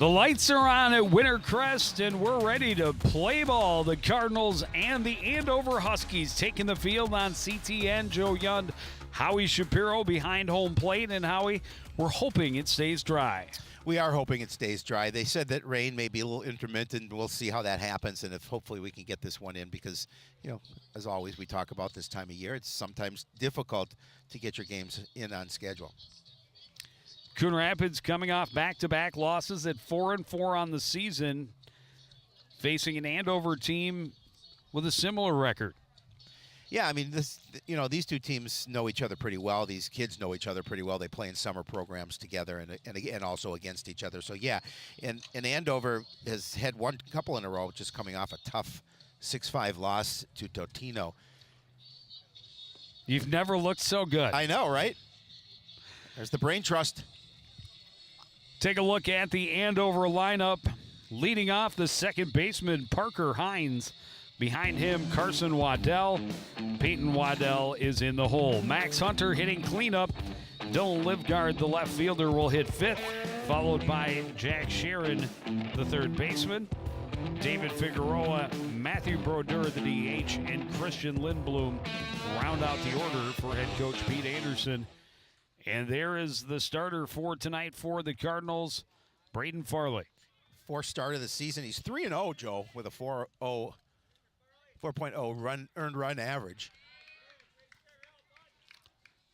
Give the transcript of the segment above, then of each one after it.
The lights are on at Wintercrest, and we're ready to play ball. The Cardinals and the Andover Huskies taking the field on CTN. Joe Yund, Howie Shapiro behind home plate, and Howie, we're hoping it stays dry. We are hoping it stays dry. They said that rain may be a little intermittent. We'll see how that happens, and if hopefully we can get this one in because, you know, as always, we talk about this time of year. It's sometimes difficult to get your games in on schedule. Coon Rapids coming off back-to-back losses at 4-4 on the season, facing an Andover team with a similar record. Yeah, I mean, these two teams know each other pretty well. These kids know each other pretty well. They play in summer programs together and also against each other. So yeah, and Andover has had one couple in a row, just coming off a tough 6-5 loss to Totino. You've never looked so good. I know, right? There's the brain trust. Take a look at the Andover lineup. Leading off, the second baseman, Parker Hines. Behind him, Carson Waddell. Peyton Waddell is in the hole. Max Hunter hitting cleanup. Dylan Livgard, the left fielder, will hit fifth, followed by Jack Sharon, the third baseman. David Figueroa, Matthew Brodeur, the DH, and Christian Lindblom round out the order for head coach Pete Anderson. And there is the starter for tonight for the Cardinals, Braden Farley. Fourth start of the season. He's 3-0, Joe, with a 4.0 earned run average.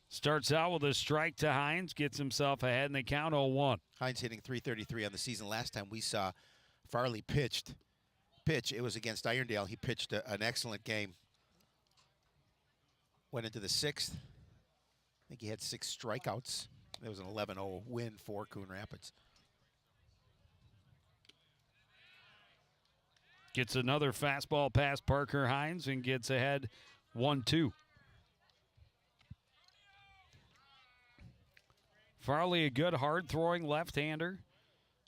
Starts out with a strike to Hines, gets himself ahead in the count 0-1. Hines hitting .333 on the season. Last time we saw Farley pitch, it was against Irondale. He pitched an excellent game. Went into the sixth. I think he had 6 strikeouts. It was an 11-0 win for Coon Rapids. Gets another fastball past Parker Hines and gets ahead 1-2. Farley, a good hard-throwing left-hander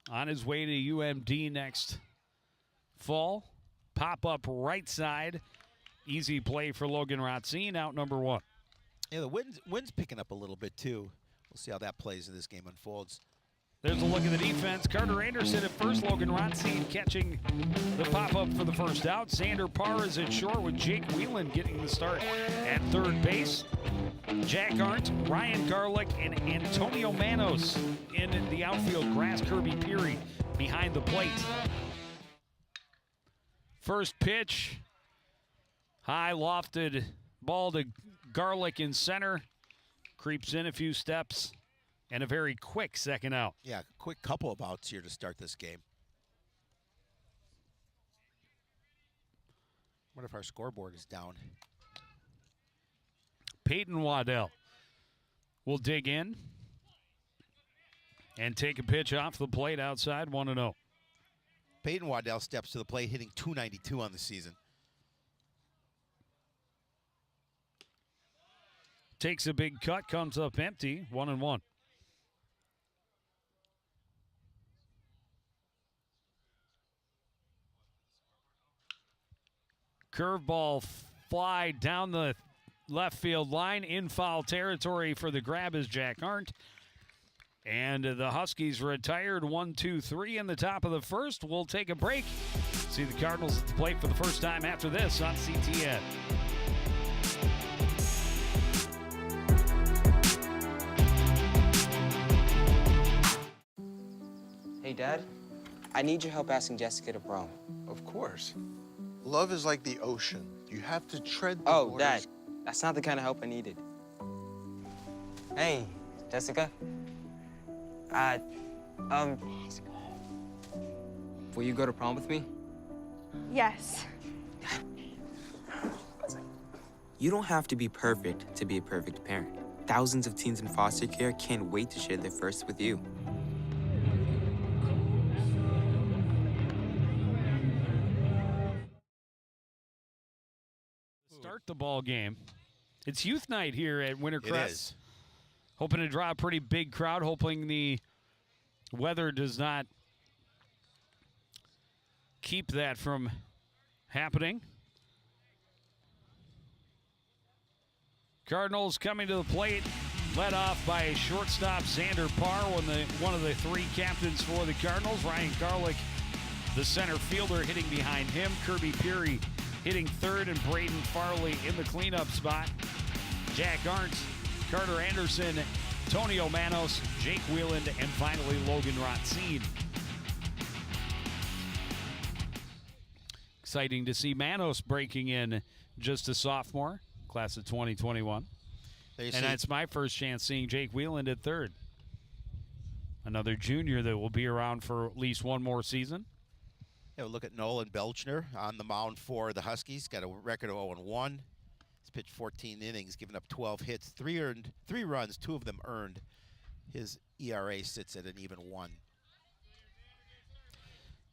on his way to UMD next fall. Pop-up right side. Easy play for Logan Ratzine, out number 1. Yeah, the wind's picking up a little bit, too. We'll see how that plays as this game unfolds. There's a look at the defense. Carter Anderson at first. Logan Ratzine catching the pop-up for the first out. Xander Parr is at short with Jake Whelan getting the start at third base. Jack Arndt, Ryan Garlick, and Antonio Manos in the outfield. Grass Kirby Peary behind the plate. First pitch. High lofted ball to Garlick in center. Creeps in a few steps. And a very quick second out. Yeah, quick couple of outs here to start this game. What if our scoreboard is down? Peyton Waddell will dig in and take a pitch off the plate outside, 1-0. Peyton Waddell steps to the plate, hitting .292 on the season. Takes a big cut, comes up empty, 1-1. Curveball fly down the left field line in foul territory for the grab is Jack Arndt. And the Huskies retired 1-2-3 in the top of the first. We'll take a break. See the Cardinals at the plate for the first time after this on CTN. Hey, Dad. I need your help asking Jessica to prom. Of course. Love is like the ocean. You have to tread the Oh, waters. Dad, that's not the kind of help I needed. Hey, Jessica. Will you go to prom with me? Yes. You don't have to be perfect to be a perfect parent. Thousands of teens in foster care can't wait to share their first with you. Start the ball game. It's youth night here at Wintercrest. It is. Hoping to draw a pretty big crowd, hoping the weather does not keep that from happening. Cardinals coming to the plate Led off by shortstop Xander Parr, one of the three captains for the Cardinals. Ryan Garlick, the center fielder, hitting behind him. Kirby Peary hitting third, and Braden Farley in the cleanup spot. Jack Arntz, Carter Anderson, Tonio Manos, Jake Wheeland, and finally Logan Rotzine. Exciting to see Manos breaking in, just a sophomore, class of 2021. And that's my first chance seeing Jake Wheeland at third. Another junior that will be around for at least one more season. Yeah, we'll look at Nolan Belchner on the mound for the Huskies. Got a record of 0-1. He's pitched 14 innings, given up 12 hits, 3 runs, 2 of them earned. His ERA sits at an even 1.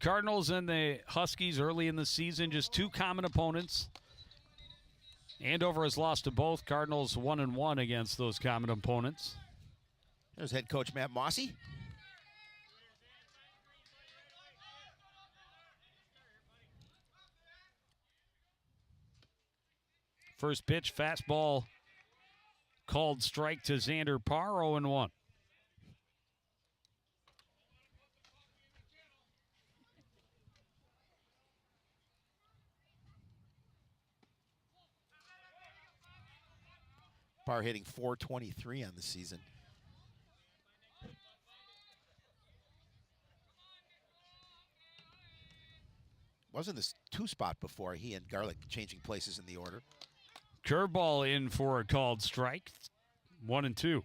Cardinals and the Huskies early in the season, just 2 common opponents. Andover has lost to both. Cardinals 1-1 against those common opponents. There's head coach Matt Mossy. First pitch, fastball called strike to Xander Parr, 0-1. Parr hitting .423 on the season. Wasn't this 2 spot before, he and Garlick changing places in the order. Curveball in for a called strike, 1-2.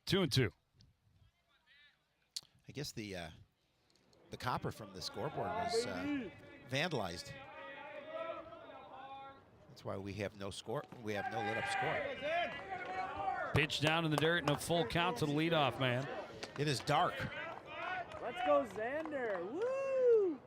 Two and 2. I guess the copper from the scoreboard was vandalized. That's why we have no score. We have no lit up score. Pitch down in the dirt and a full count to the leadoff man. It is dark. Let's go, Xander. Woo!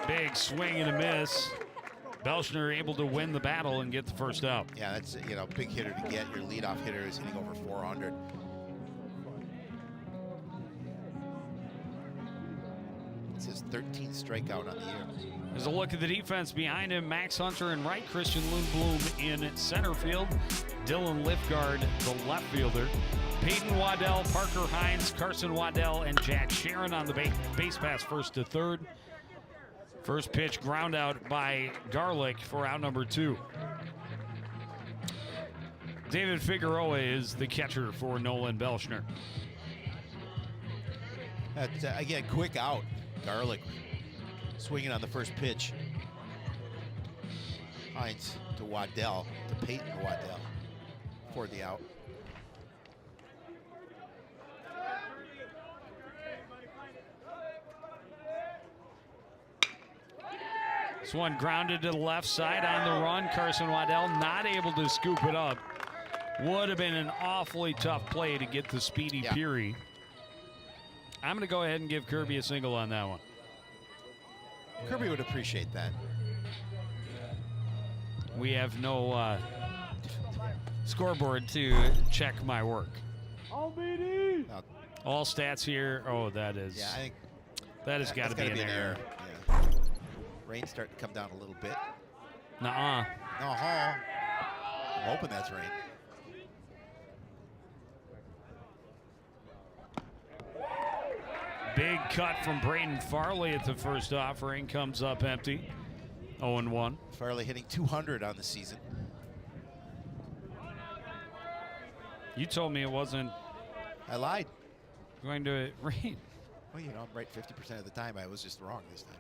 Big swing and a miss. Belchner able to win the battle and get the first out. Yeah, that's, you know, big hitter to get. Your leadoff hitter is hitting over 400. It's his 13th strikeout on the year. There's a look at the defense behind him. Max Hunter in right, Christian Lundblom in center field, Dylan Lifgard, the left fielder, Peyton Waddell, Parker Hines, Carson Waddell, and Jack Sharon on the base pass first to third. First pitch ground out by Garlick for out number 2. David Figueroa is the catcher for Nolan Belchner. That's, again, quick out. Garlick swinging on the first pitch. Hines to Waddell, to Peyton Waddell for the out. This one grounded to the left side on the run. Carson Waddell not able to scoop it up. Would have been an awfully tough play to get the speedy Peary. I'm going to go ahead and give Kirby a single on that one. Kirby would appreciate that. We have no scoreboard to check my work. All stats here. Oh, that is. Yeah, I think that has got to be an error. Yeah. Rain's starting to come down a little bit. Nuh-uh. I'm hoping that's rain. Big cut from Braden Farley at the first offering. Comes up empty. 0-1. Farley hitting 200 on the season. You told me it wasn't. I lied. Going to rain. Well, you know, I'm right 50% of the time. I was just wrong this time.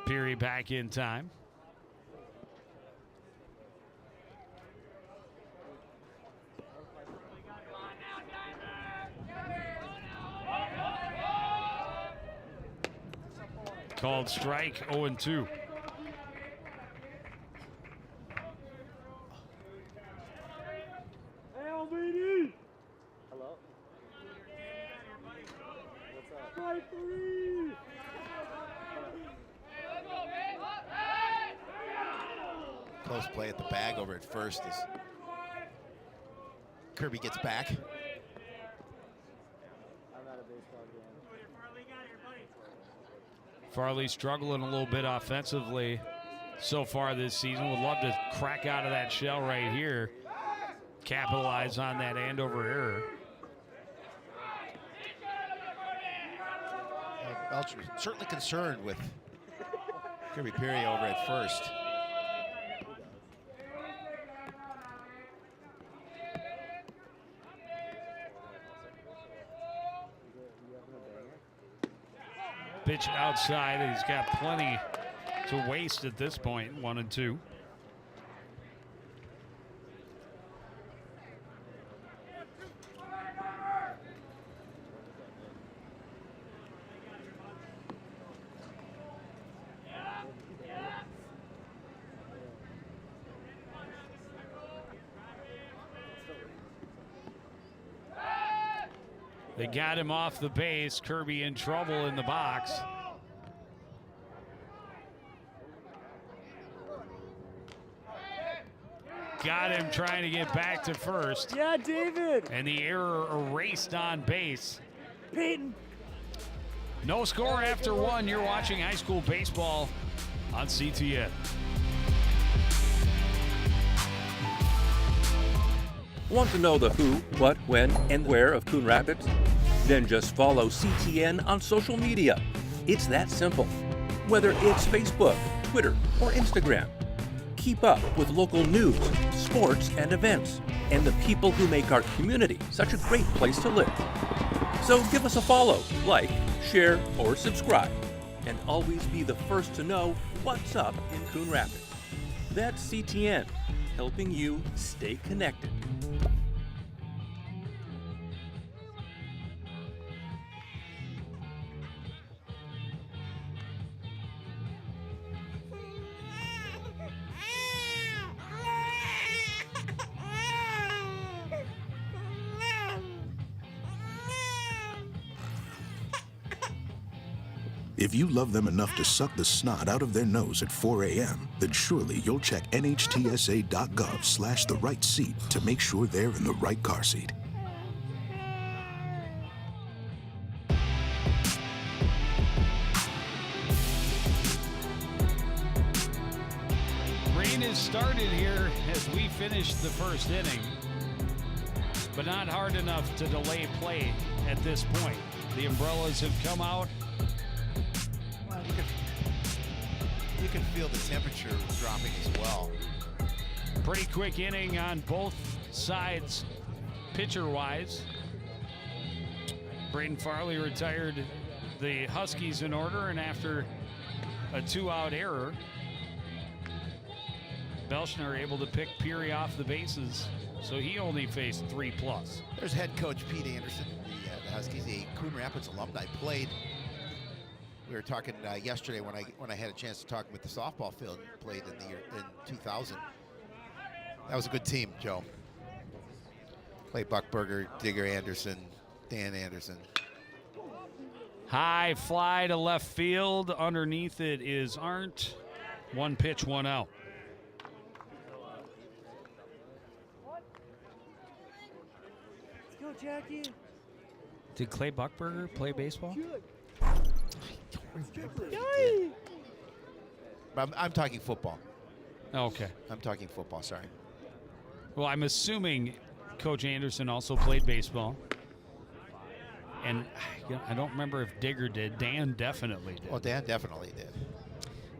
Peary back in time. Called strike, 0-2. Close play at the bag over at first as Kirby gets back. I'm at a baseball game. Farley struggling a little bit offensively so far this season. Would love to crack out of that shell right here. Capitalize on that Andover error. Belcher certainly concerned with Kirby Perry over at first. Pitch outside. He's got plenty to waste at this point. 1-2. They got him off the base. Kirby in trouble in the box. Got him trying to get back to first. Yeah, David. And the error erased on base. Peyton. No score after one. You're watching high school baseball on CTN. Want to know the who, what, when, and where of Coon Rapids? Then just follow CTN on social media. It's that simple. Whether it's Facebook, Twitter, or Instagram. Keep up with local news, sports, and events, and the people who make our community such a great place to live. So give us a follow, like, share, or subscribe, and always be the first to know what's up in Coon Rapids. That's CTN, helping you stay connected. If you love them enough to suck the snot out of their nose at 4 a.m., then surely you'll check nhtsa.gov/the right seat to make sure they're in the right car seat. Rain has started here as we finish the first inning, but not hard enough to delay play at this point. The umbrellas have come out. Well, you can feel the temperature dropping as well. Pretty quick inning on both sides, pitcher-wise. Braden Farley retired the Huskies in order, and after a 2-out error, Belschner able to pick Peary off the bases, so he only faced 3+. There's head coach Pete Anderson, the Huskies, a Coon Rapids alumni, played. We were talking yesterday when I had a chance to talk with the softball field. Played in the year in 2000. That was a good team, Joe. Played Buckberger, Digger Anderson, Dan Anderson. High fly to left field. Underneath it is Arndt. 1 pitch, 1 out. Let's go, Jackie. Did Clay Buckberger play baseball? But I'm talking football. Okay. I'm talking football, sorry. Well, I'm assuming Coach Anderson also played baseball. And I don't remember if Digger did. Dan definitely did. Well, Dan definitely did.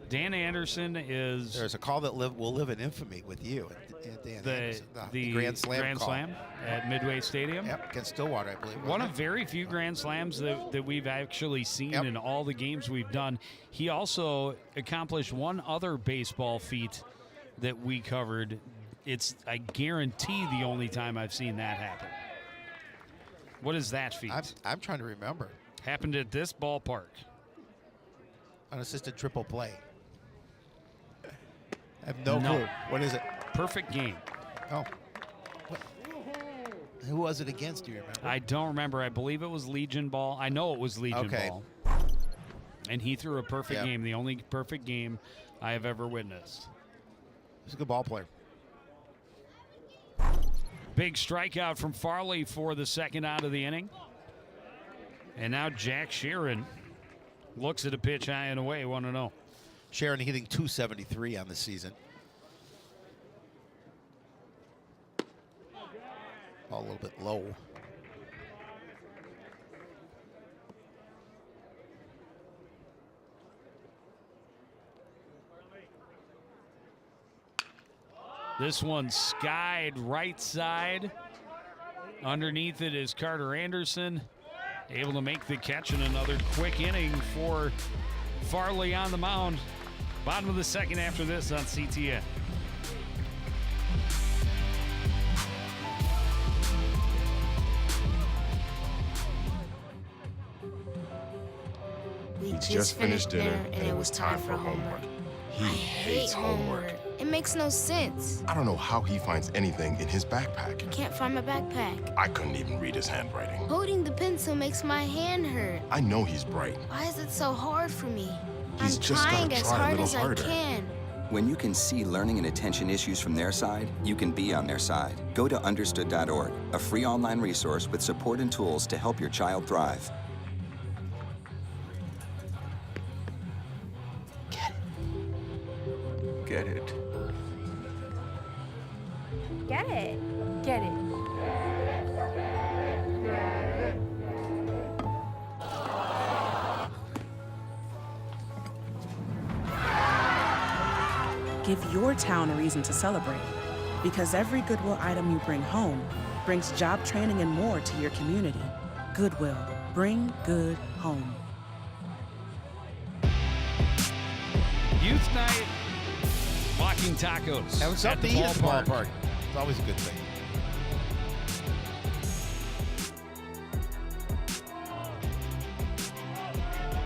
Dan Anderson is There's a call that will live in infamy with you. Dan Anderson, the Grand Slam call. Slam at Midway Stadium. Yep, against Stillwater, I believe. One of very few Grand Slams that we've actually seen in all the games we've done. He also accomplished one other baseball feat that we covered. It's, I guarantee, the only time I've seen that happen. What is that feat? I'm trying to remember. Happened at this ballpark. Unassisted triple play. I have no clue. What is it? Perfect game. Oh. What? Who was it against? Do you remember? I don't remember. I believe it was Legion Ball. I know it was Legion Ball. And he threw a perfect game, the only perfect game I have ever witnessed. He's a good ball player. Big strikeout from Farley for the second out of the inning. And now Jack Sheeran looks at a pitch high and away, 1-0. Sharon hitting .273 on the season. All a little bit low. This one skied right side. Underneath it is Carter Anderson, able to make the catch in another quick inning for Farley on the mound. Bottom of the second after this on CTN. We just finished dinner and it was time for homework. He hates homework. It makes no sense. I don't know how he finds anything in his backpack. Can't find my backpack. I couldn't even read his handwriting. Holding the pencil makes my hand hurt. I know he's bright. Why is it so hard for me? He's I'm just trying gotta as try a hard little as harder. I can. When you can see learning and attention issues from their side, you can be on their side. Go to understood.org, a free online resource with support and tools to help your child thrive. Get it. Get it. Get it. Give your town a reason to celebrate, because every Goodwill item you bring home brings job training and more to your community. Goodwill, bring good home. Youth night, walking tacos. Having at something the to eat at the ballpark. ballpark. It's always a good thing.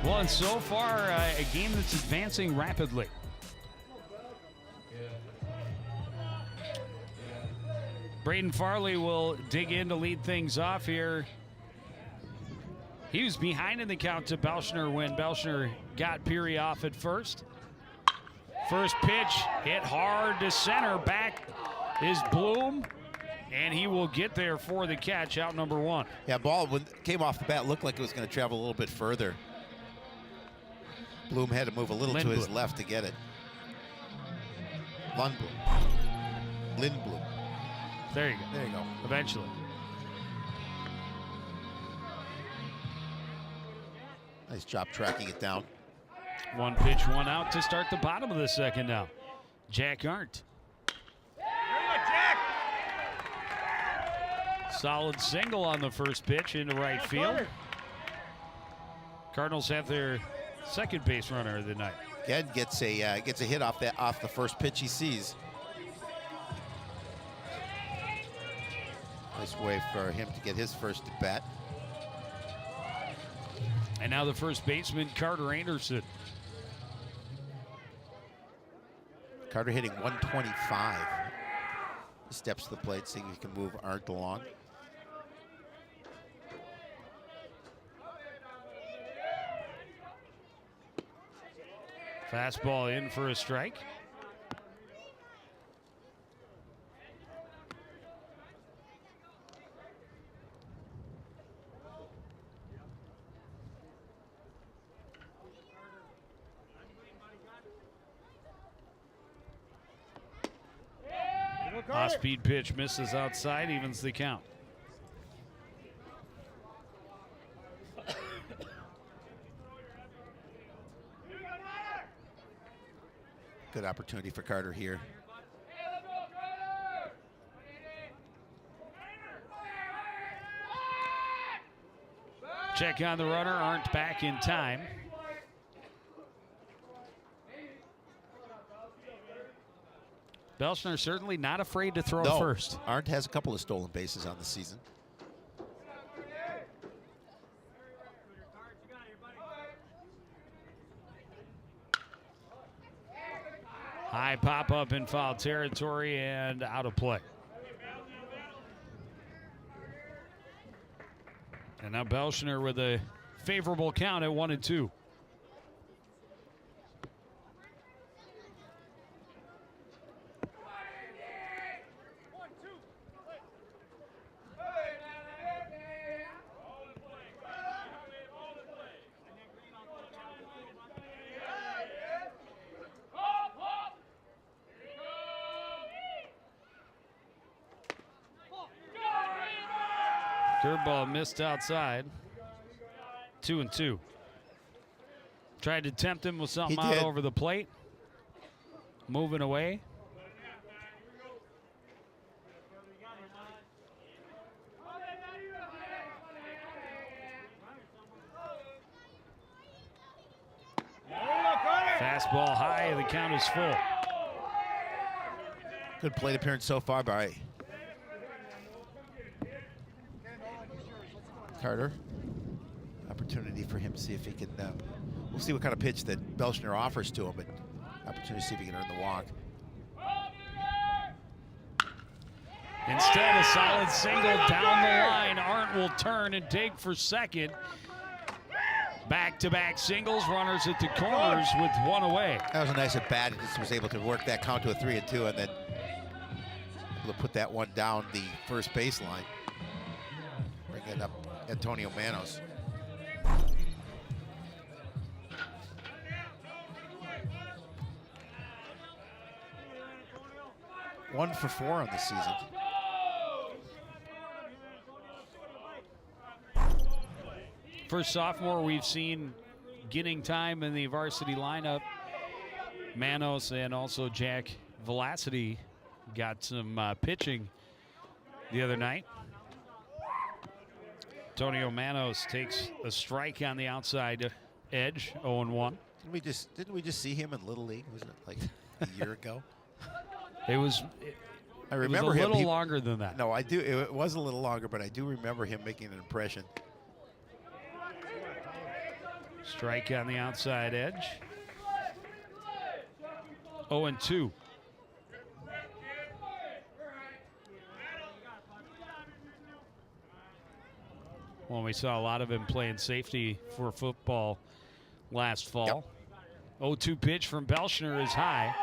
Well, and so far, a game that's advancing rapidly. Braden Farley will dig in to lead things off here. He was behind in the count to Belshner when Belshner got Peary off at first. First pitch hit hard to center. Back is Bloom, and he will get there for the catch, out number one. Yeah, ball when it came off the bat looked like it was going to travel a little bit further. Bloom had to move a little to his Lindblom. left to get it. Lindblom. There you go. There you go. Eventually. Nice job tracking it down. One pitch, one out to start the bottom of the second now. Jack Arndt. Solid single on the first pitch into right field. Cardinals have their second base runner of the night. Again, gets a hit off the first pitch he sees. Nice way for him to get his first at bat. And now the first baseman, Carter Anderson. Carter hitting 125. He steps to the plate, seeing if he can move Arndt along. Fastball in for a strike. Off-speed pitch misses outside, evens the count. Good opportunity for Carter here. Check on the runner, Arndt back in time. Belshner certainly not afraid to throw first. Arndt has a couple of stolen bases on the season. High pop up in foul territory and out of play. And now Belshner with a favorable count at 1-2. Curveball missed outside. 2-2. Tried to tempt him with something He out did. over the plate. Moving away. Fastball high, the count is full. Good plate appearance so far by Carter. Opportunity for him to see if he can, we'll see what kind of pitch that Belschner offers to him, but opportunity to see if he can earn the walk. Instead, a solid single down the line. Arndt will turn and dig for second. Back-to-back singles, runners at the corners with one away. That was a nice at bat. He just was able to work that count to a 3-2 and then able to put that one down the first baseline. Bring it up Antonio Manos. One for 4 on the season. First sophomore we've seen getting time in the varsity lineup. Manos and also Jack Velocity got some pitching the other night. Antonio Manos takes a strike on the outside edge, 0-1. Didn't we just see him in Little League? Was it like a year ago? It was. I remember it was a him. little longer than that. No, I do. It was a little longer, but I do remember him making an impression. Strike on the outside edge. 0-2. Well, we saw a lot of him playing safety for football last fall. 0-2 pitch from Belschner is high.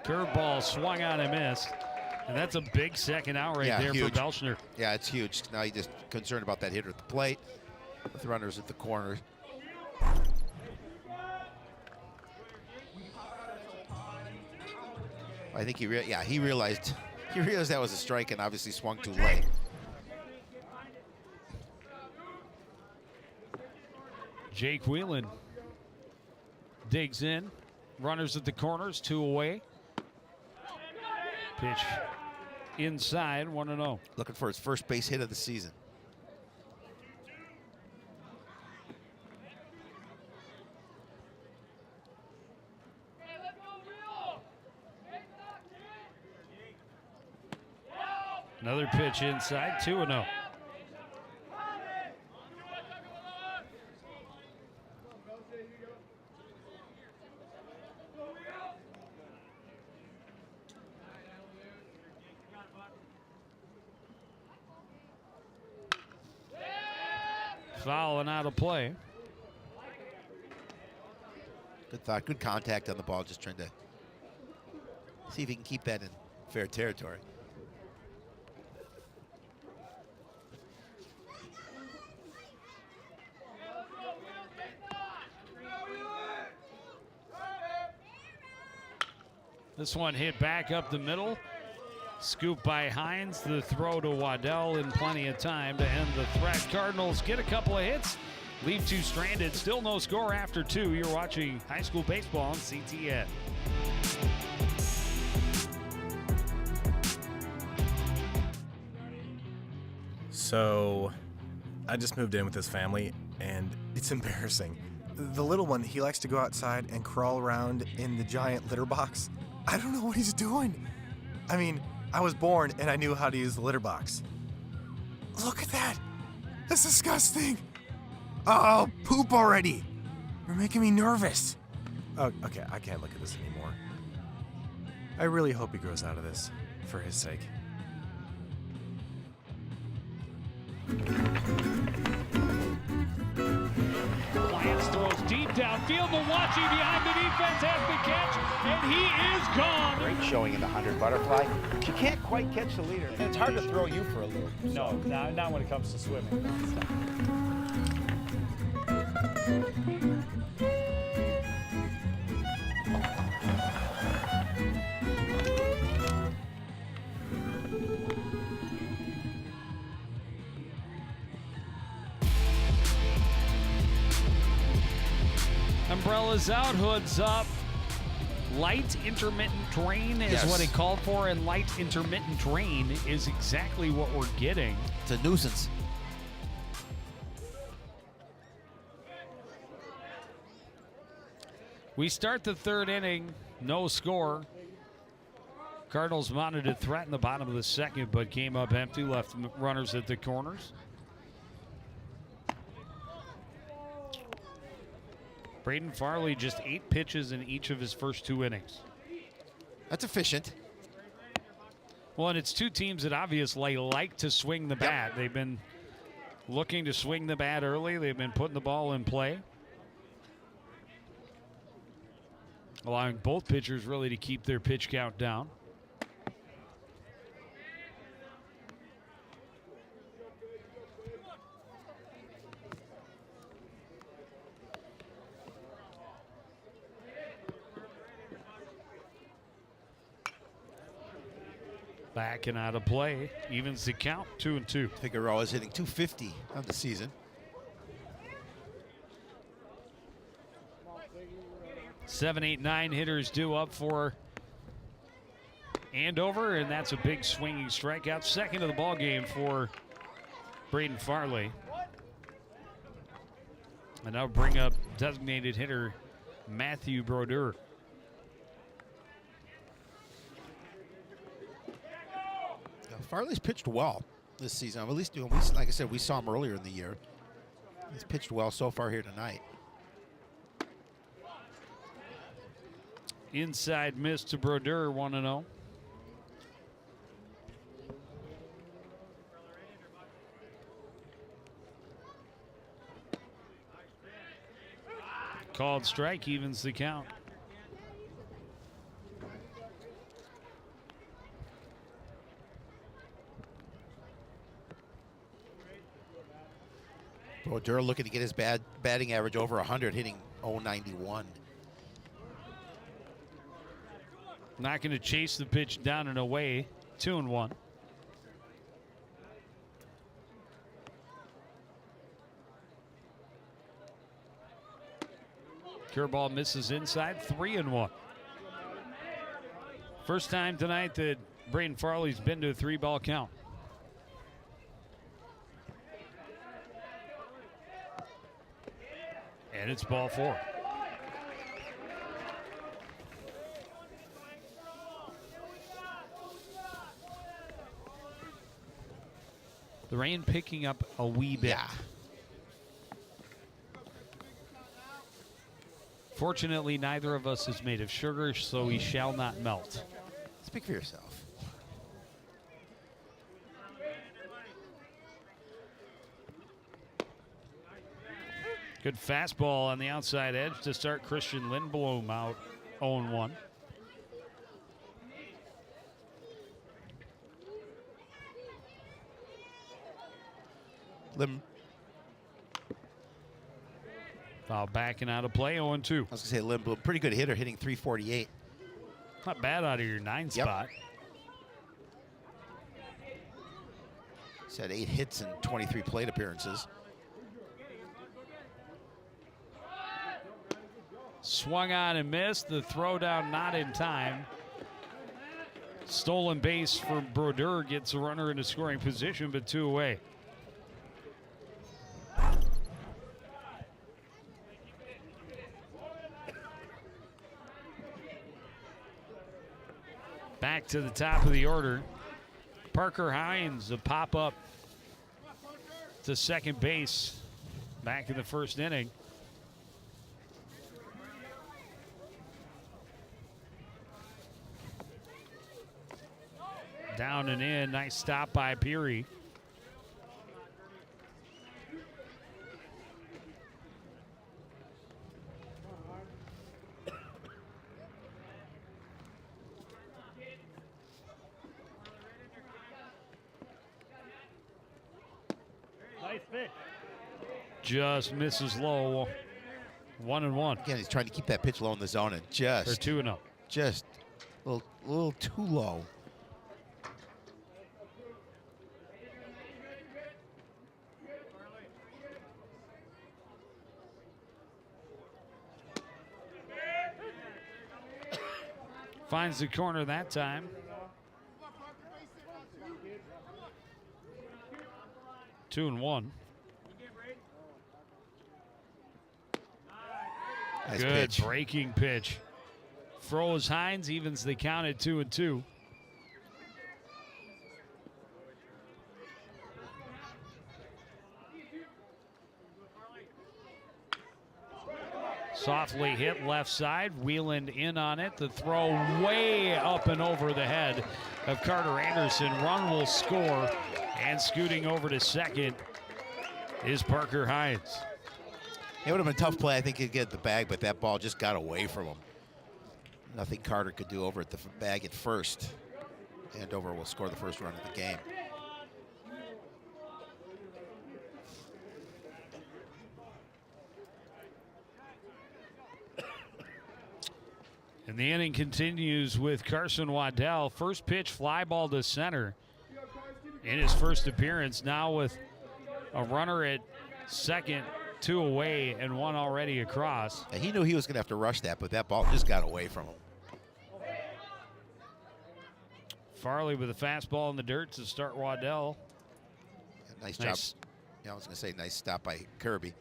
Curveball swung on and missed. And that's a big second out right there huge. for Belschner. Yeah, it's huge. Now you're just concerned about that hitter at the plate with runners at the corners. I think he realized that was a strike and obviously swung too late. Jake Whelan digs in. Runners at the corners, 2 away. Pitch inside, 1-0. Looking for his first base hit of the season. Another pitch inside, 2-0. Foul and out of play. Good thought, good contact on the ball, just trying to see if he can keep that in fair territory. This one hit back up the middle. Scoop by Hines. The throw to Waddell in plenty of time to end the threat. Cardinals get a couple of hits. Leave 2 stranded. Still no score after 2. You're watching high school baseball on CTN. So, I just moved in with this family, and it's embarrassing. The little one, he likes to go outside and crawl around in the giant litter box. I don't know what he's doing. I mean, I was born and I knew how to use the litter box. Look at that. That's disgusting. Oh, poop already. You're making me nervous. Oh, okay, I can't look at this anymore. I really hope he grows out of this, for his sake. Lance throws deep downfield. Malachi behind the defense has the catch, and he is gone. Great showing in the 100 butterfly. She can't quite catch the leader. And it's hard to throw you for a loop. No, not when it comes to swimming. Umbrellas out, hoods up. Light intermittent rain is what it called for, and light intermittent rain is exactly what we're getting. It's a nuisance. We start the third inning, no score. Cardinals mounted a threat in the bottom of the second, but came up empty, left runners at the corners. Braden Farley just 8 pitches in each of his first 2 innings. That's efficient. Well, and it's 2 teams that obviously like to swing the bat. They've been looking to swing the bat early. They've been putting the ball in play, allowing both pitchers really to keep their pitch count down. Back and out of play, evens the count, 2-2. Figueroa is hitting 250 on the season. 7, 8, 9 hitters due up for Andover, and that's a big swinging strikeout. Second of the ball game for Braden Farley. And now bring up designated hitter Matthew Brodeur. Farley's pitched well this season. At least, like I said, we saw him earlier in the year. He's pitched well so far here tonight. Inside miss to Brodeur, 1-0. Called strike, evens the count. Brodeur looking to get his batting average over 100, hitting .091. Not going to chase the pitch down and away. 2-1. Curveball misses inside. 3-1. First time tonight that Braden Farley's been to a 3-ball count. And it's ball 4. The rain picking up a wee bit. Yeah. Fortunately, neither of us is made of sugar, so we shall not melt. Speak for yourself. Good fastball on the outside edge to start Christian Lindblom out 0-1. Foul backing out of play, 0-2. I was going to say Lindblom, pretty good hitter, hitting 348. Not bad out of your 9 spot. He's had 8 hits and 23 plate appearances. Swung on and missed. The throw down not in time. Stolen base for Brodeur gets a runner into scoring position, but 2 away. Back to the top of the order. Parker Hines, a pop-up to second base back in the first inning. Down and in, nice stop by Peary. Just misses low. 1-1. Again, he's trying to keep that pitch low in the zone and just. Or 2-0. Just a little too low. Finds the corner that time. Two and one. Nice Good pitch. breaking pitch. Throws Hines, evens the count at 2-2. Softly hit left side, Wieland in on it. The throw way up and over the head of Carter Anderson. Run will score, and scooting over to second is Parker Hines. It would have been a tough play, I think, to get the bag, but that ball just got away from him. Nothing Carter could do over at the bag at first. Andover will score the first run of the game. And the inning continues with Carson Waddell. First pitch, fly ball to center in his first appearance. Now with a runner at second, 2 away, and 1 already across. And he knew he was going to have to rush that, but that ball just got away from him. Farley with a fastball in the dirt to start Waddell. Nice job. Yeah, I was going to say nice stop by Kirby.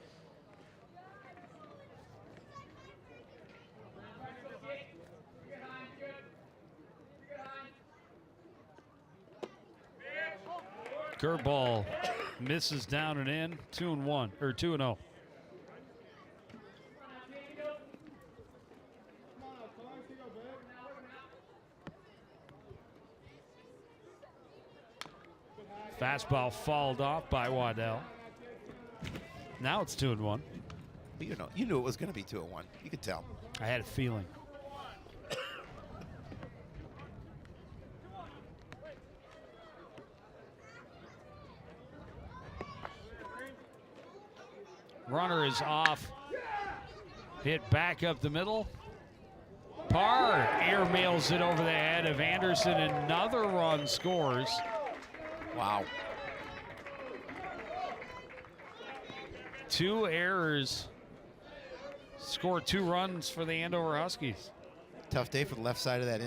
Curveball misses down and in. 2-1 or 2-0. Fastball fouled off by Waddell. Now it's 2-1. You knew it was going to be 2-1. You could tell. I had a feeling. Runner is off. Hit back up the middle. Parr air mails it over the head of Anderson. Another run scores. Wow. 2 errors. Score 2 runs for the Andover Huskies. Tough day for the left side of that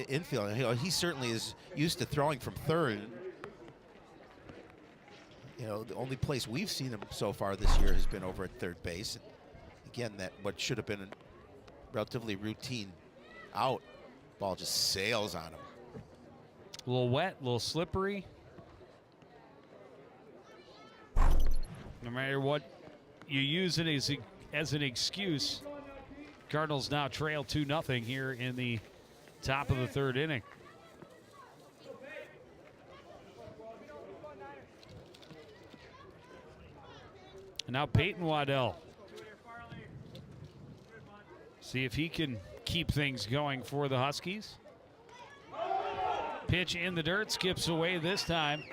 infield. He certainly is used to throwing from third. The only place we've seen him so far this year has been over at third base. Again, that what should have been a relatively routine out. Ball just sails on him. A little wet, a little slippery. No matter what you use it as an excuse, Cardinals now trail 2-0 here in the top of the third inning. And now Peyton Waddell. See if he can keep things going for the Huskies. Pitch in the dirt, skips away this time.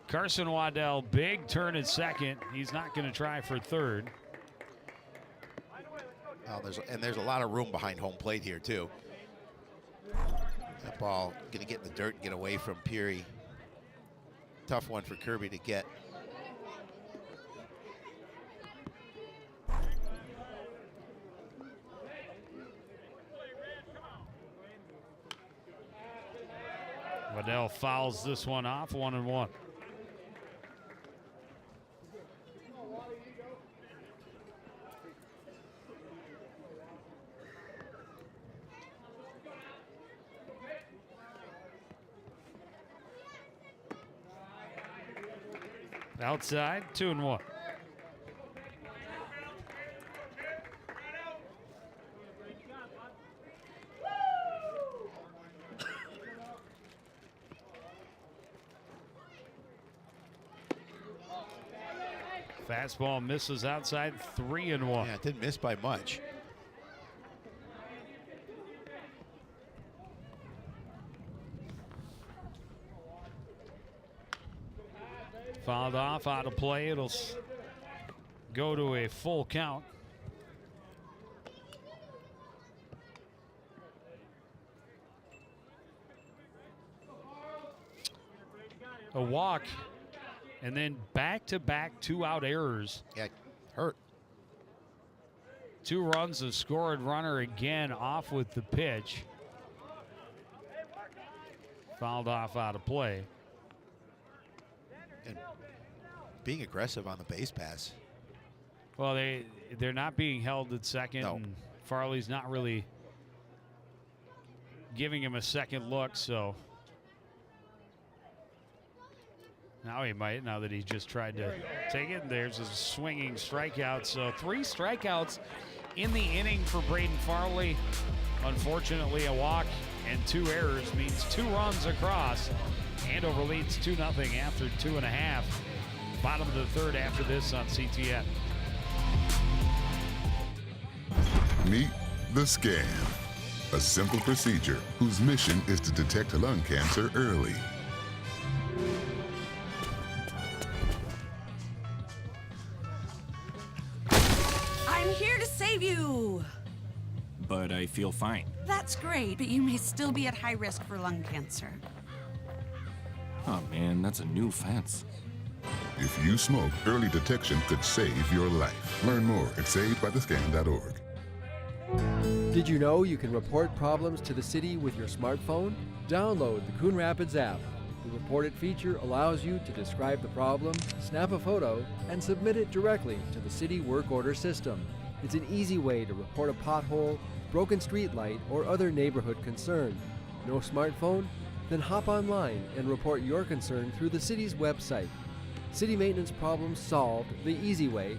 Carson Waddell, big turn at second. He's not going to try for third. Well, there's a lot of room behind home plate here, too. That ball going to get in the dirt and get away from Peary. Tough one for Kirby to get. Waddell fouls this one off, 1-1. Outside, 2-1. Fastball misses outside, 3-1. Yeah, it didn't miss by much. Fouled off, out of play. It'll go to a full count. A walk, and then back-to-back two-out errors. Yeah, hurt. 2 runs, a scored runner again off with the pitch. Fouled off, out of play. And being aggressive on the base pass. Well, they're not being held at second, No. and Farley's not really giving him a second look, so now he might, now that he just tried to take it. There's a swinging strikeout, so 3 strikeouts in the inning for Braden Farley. Unfortunately, a walk and 2 errors means 2 runs across. Andover leads 2-0 after 2.5. Bottom of the 3rd after this on CTN. Meet the scan, a simple procedure whose mission is to detect lung cancer early. I'm here to save you! But I feel fine. That's great, but you may still be at high risk for lung cancer. Oh man, that's a new fence. If you smoke, early detection could save your life. Learn more at savedbythescan.org. Did you know you can report problems to the city with your smartphone? Download the Coon Rapids app. The Report It feature allows you to describe the problem, snap a photo, and submit it directly to the city work order system. It's an easy way to report a pothole, broken street light, or other neighborhood concern. No smartphone? Then hop online and report your concern through the city's website. City maintenance problems solved the easy way.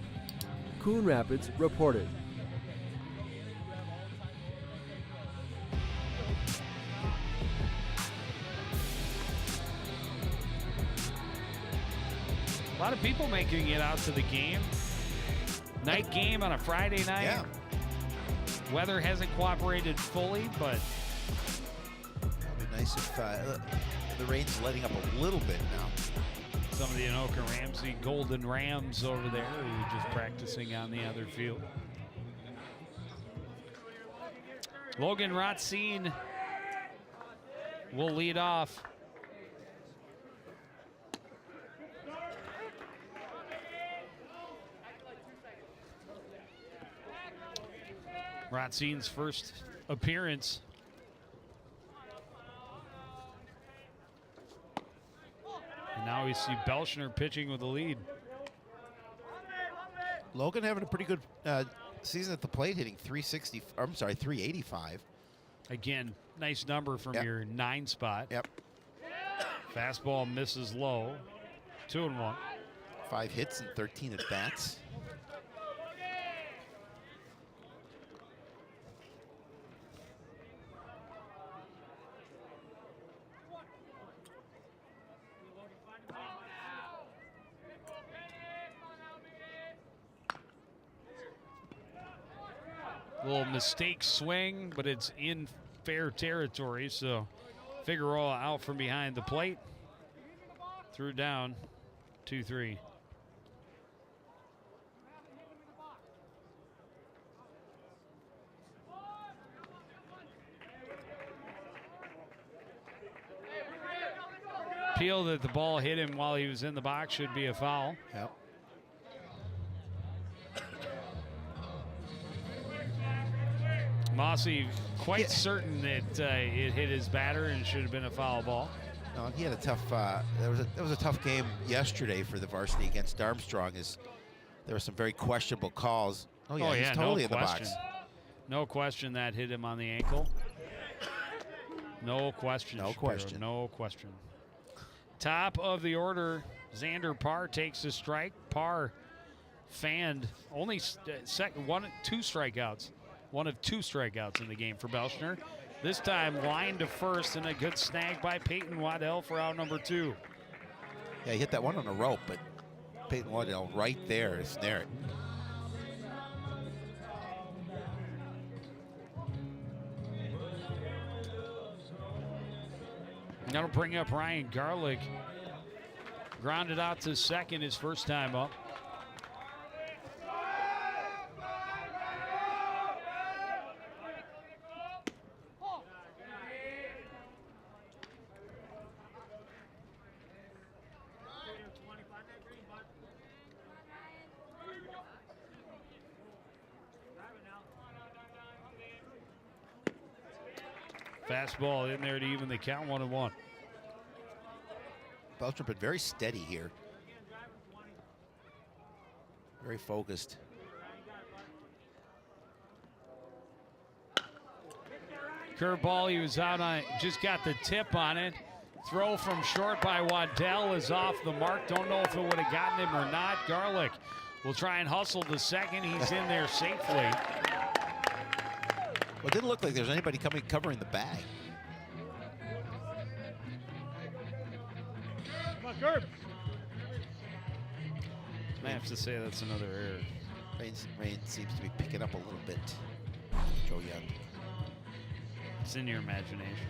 Coon Rapids reported. A lot of people making it out to the game. Night game on a Friday night. Yeah. Weather hasn't cooperated fully, but It'd be nice if the rain's letting up a little bit now. some of the Anoka Ramsey Golden Rams over there who are just practicing on the other field. Logan Rotzine will lead off. Rotzine's first appearance. And now we see Belschner pitching with the lead. Logan having a pretty good season at the plate, hitting 385. Again, nice number from Yep. your 9 spot. Yep. Fastball misses low. 2-1. 5 hits and 13 at bats. Little mistake swing, but it's in fair territory, so Figueroa out from behind the plate. Threw down 2-3. Appeal that the ball hit him while he was in the box should be a foul. Yep. Mossy quite certain that it hit his batter and should have been a foul ball. No, he had a tough. That was a tough game yesterday for the varsity against Armstrong. As there were some very questionable calls. Oh yeah, he's totally in the box. No question that hit him on the ankle. No question. No Shapiro, question. No question. Top of the order, Xander Parr takes a strike. Parr fanned only two strikeouts. One of 2 strikeouts in the game for Belschner. This time line to first and a good snag by Peyton Waddell for out number 2. Yeah, he hit that one on a rope, but Peyton Waddell right there is snare it. That'll bring up Ryan Garlick. grounded out to second his first time up. Fastball in there to even the count, 1-1. Belcher been very steady here. Very focused. Curveball, he was out on, just got the tip on it. Throw from short by Waddell is off the mark. Don't know if it would have gotten him or not. Garlick will try and hustle to second. He's in there safely. Well, it didn't look like there's anybody covering the bag. Come on, Curb. I have to say that's another error. Rain seems to be picking up a little bit. Joe Young. It's in your imagination.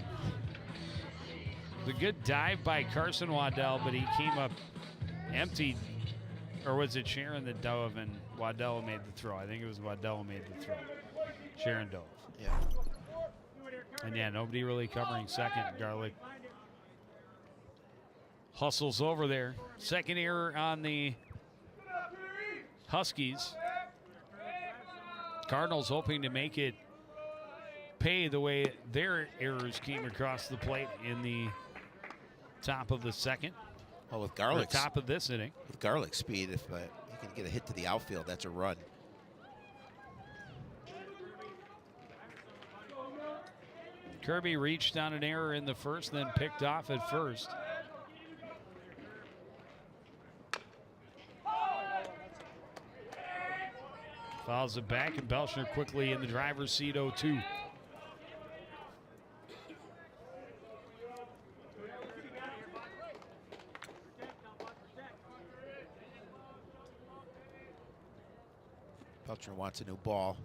The good dive by Carson Waddell, but he came up empty. Or was it Sharon that dove and Waddell made the throw? I think it was Waddell who made the throw. Sharon dove. Yeah. And yeah, nobody really covering second. Garlic hustles over there. Second error on the Huskies. Cardinals hoping to make it pay the way their errors came across the plate in the top of the second. Well, with Garlic, top of this inning. With Garlic speed, if you can get a hit to the outfield, that's a run. Kirby reached on an error in the first, then picked off at first. Fouls it back, and Belcher quickly in the driver's seat, 0-2. Belcher wants a new ball.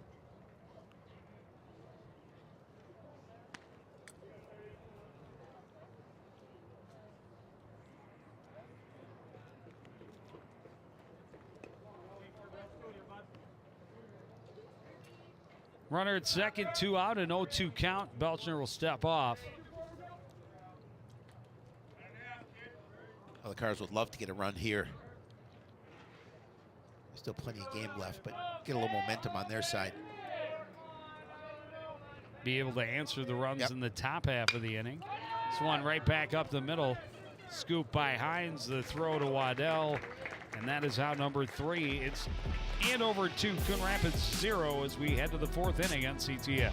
Runner at second, 2 out, an 0-2 count. Belcher will step off. Well, the Cards would love to get a run here. There's still plenty of game left, but get a little momentum on their side. Be able to answer the runs in the top half of the inning. This one right back up the middle. Scoop by Hines, the throw to Waddell, and that is out number 3. It's Andover 2, Coon Rapids 0 as we head to the 4th inning on CTN.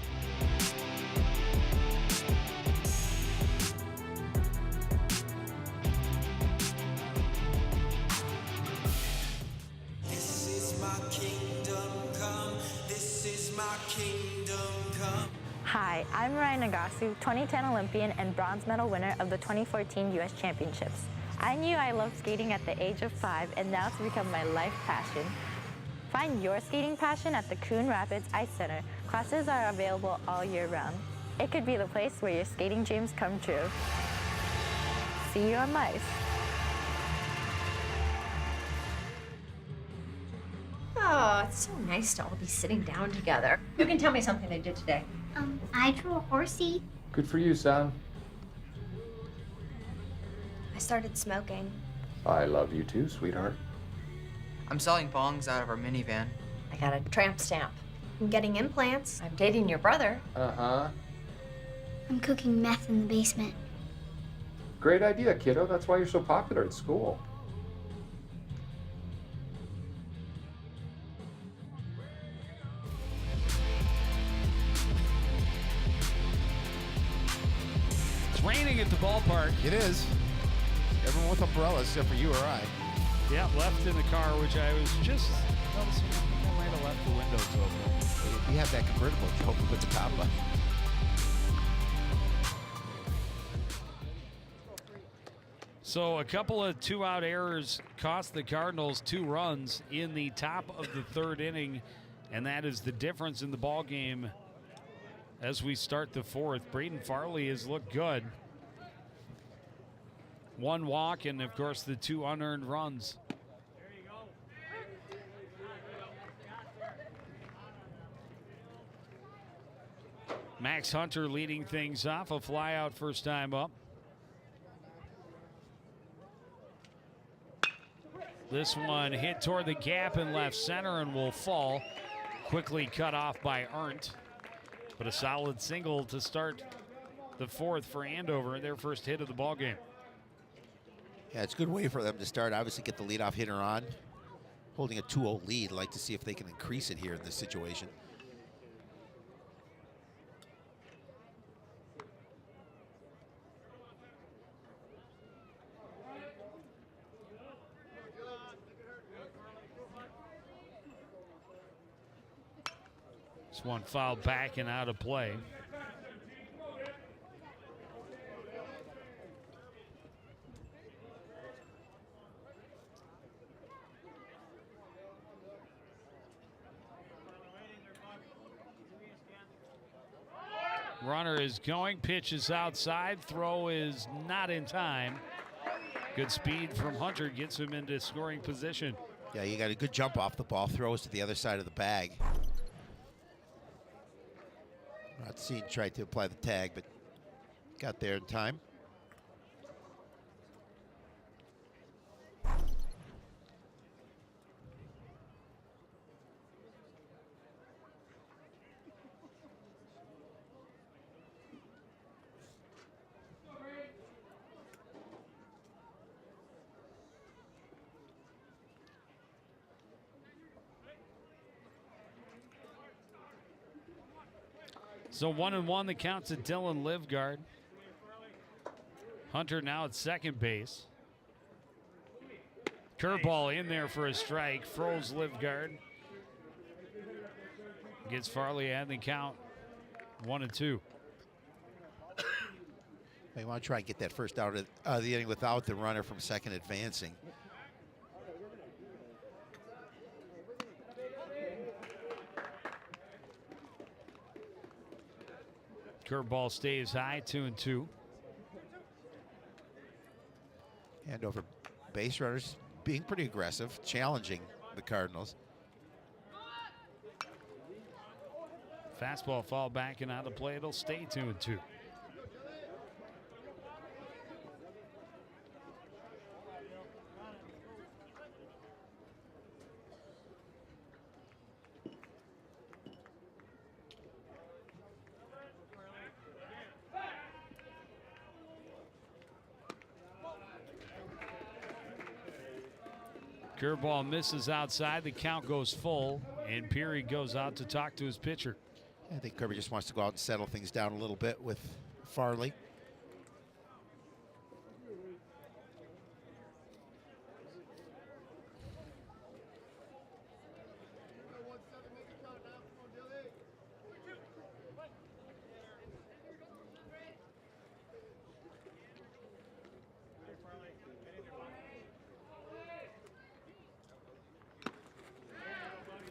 This is my kingdom come. This is my kingdom come. Hi, I'm Ryan Nagasu, 2010 Olympian and bronze medal winner of the 2014 U.S. Championships. I knew I loved skating at the age of 5, and now it's become my life passion. Find your skating passion at the Coon Rapids Ice Center. Classes are available all year round. It could be the place where your skating dreams come true. See you on ice. Oh, it's so nice to all be sitting down together. You can tell me something they did today. I drew a horsey. Good for you, son. I started smoking. I love you too, sweetheart. I'm selling bongs out of our minivan. I got a tramp stamp. I'm getting implants. I'm dating your brother. Uh-huh. I'm cooking meth in the basement. Great idea, kiddo. That's why you're so popular at school. It's raining at the ballpark. It is. Everyone with umbrellas except for you or I. Yeah, left in the car, which I was just noticing. I might have left the windows open. If you have that convertible, you hope you put the top up. So a couple of 2-out errors cost the Cardinals 2 runs in the top of the 3rd inning, and that is the difference in the ball game as we start the 4th. Braden Farley has looked good. 1 walk and, of course, the 2 unearned runs. Max Hunter leading things off, a fly out first time up. This one hit toward the gap in left center and will fall. Quickly cut off by Arndt. But a solid single to start the 4th for Andover, their first hit of the ball game. Yeah, it's a good way for them to start. Obviously get the leadoff hitter on. Holding a 2-0 lead. Like to see if they can increase it here in this situation. This one fouled back and out of play. Runner is going, pitch is outside, throw is not in time. Good speed from Hunter gets him into scoring position. Yeah, you got a good jump off the ball, throws to the other side of the bag. Racine tried to apply the tag, but got there in time. So 1-1, the count to Dylan Livgard. Hunter now at second base. Curveball in there for a strike. Froze Livgard. Gets Farley at the count 1-2. You want to try and get that first out of the inning without the runner from second advancing. Curveball stays high, 2-2. Andover base runners being pretty aggressive, challenging the Cardinals. Fastball fall back and out of play. It'll stay 2-2. Curveball misses outside. The count goes full, and Peary goes out to talk to his pitcher. I think Kirby just wants to go out and settle things down a little bit with Farley.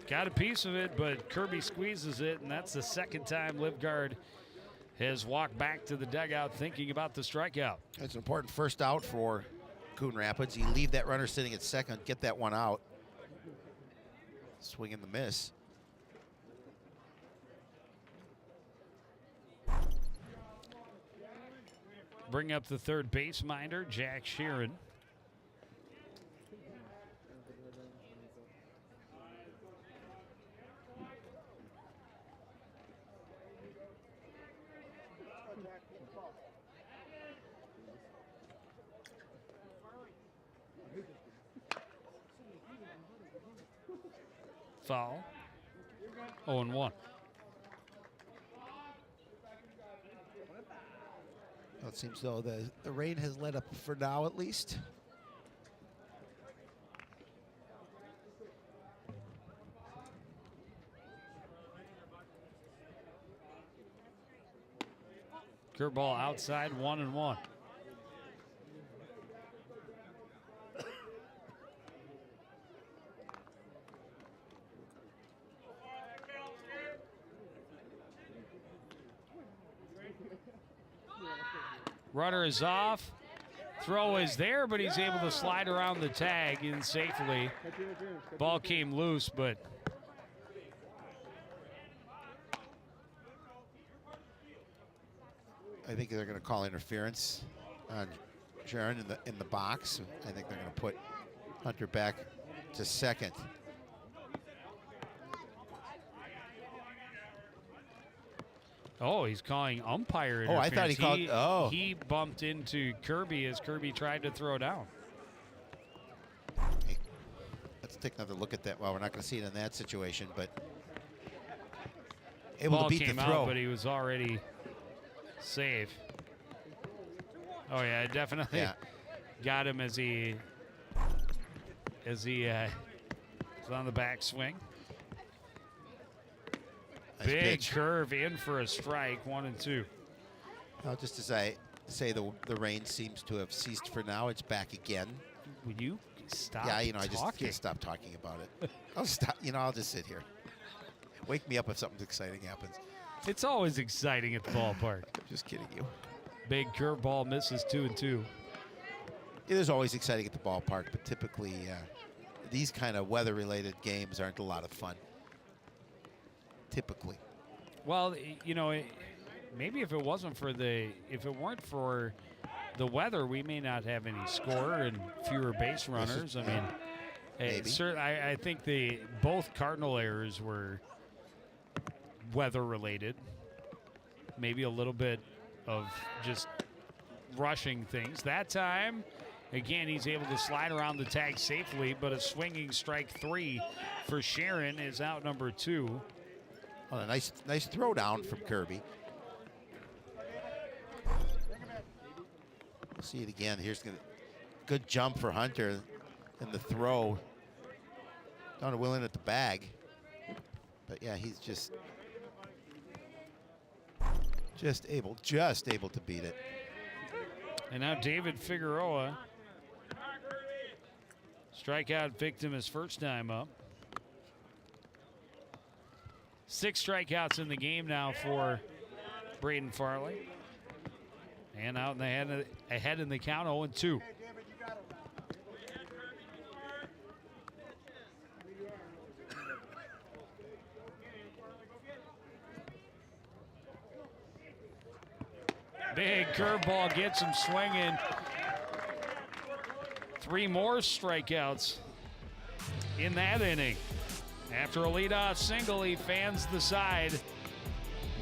Got a piece of it, but Kirby squeezes it, and that's the second time Livgard has walked back to the dugout thinking about the strikeout. It's an important first out for Coon Rapids. You leave that runner sitting at second, get that one out. Swing and the miss. Bring up the third base minder, Jack Sheeran. Foul. 0-1. Well, it seems though the rain has let up for now at least. Curveball outside, 1-1. Runner is off, Throw is there, but he's able to slide around the tag in safely. Ball came loose, but I think they're going to call interference on Sharon in the box. I think they're going to put Hunter back to second. oh, he's calling umpire Oh, interference. I thought he called. Oh, He bumped into Kirby as Kirby tried to throw down. hey, let's take another look at that. Well, we're not going to see it in that situation, but able Ball to beat came the throw. out, but he was already safe. Oh yeah, definitely got him as he was on the backswing. Nice Big pitch. curve in for a strike, 1 and 2. Well, just as I say, the rain seems to have ceased for now. It's back again. Would you stop? Yeah, you know, I talking? just can't stop talking about it. I'll stop. You know, I'll just sit here. Wake me up if something exciting happens. It's always exciting at the ballpark. I'm just kidding you. Big curveball misses 2 and 2. It is always exciting at the ballpark, but typically these kind of weather-related games aren't a lot of fun. Typically. Well, you know, maybe if it weren't for the weather, we may not have any score and fewer base runners. I mean, I think both Cardinal errors were weather-related. Maybe a little bit of just rushing things. That time, again, he's able to slide around the tag safely, but a swinging strike 3 for Sharon is out number 2. Well, a nice throw down from Kirby. We'll see it again. Here's good jump for Hunter and the throw. Down to Willen at the bag. But yeah, he's just able to beat it. And now David Figueroa, strikeout victim his first time up. 6 strikeouts in the game now for Braden Farley. And out in the ahead in the count, 0-2. Big curveball gets him swinging. 3 more strikeouts in that inning. After a leadoff single, he fans the side.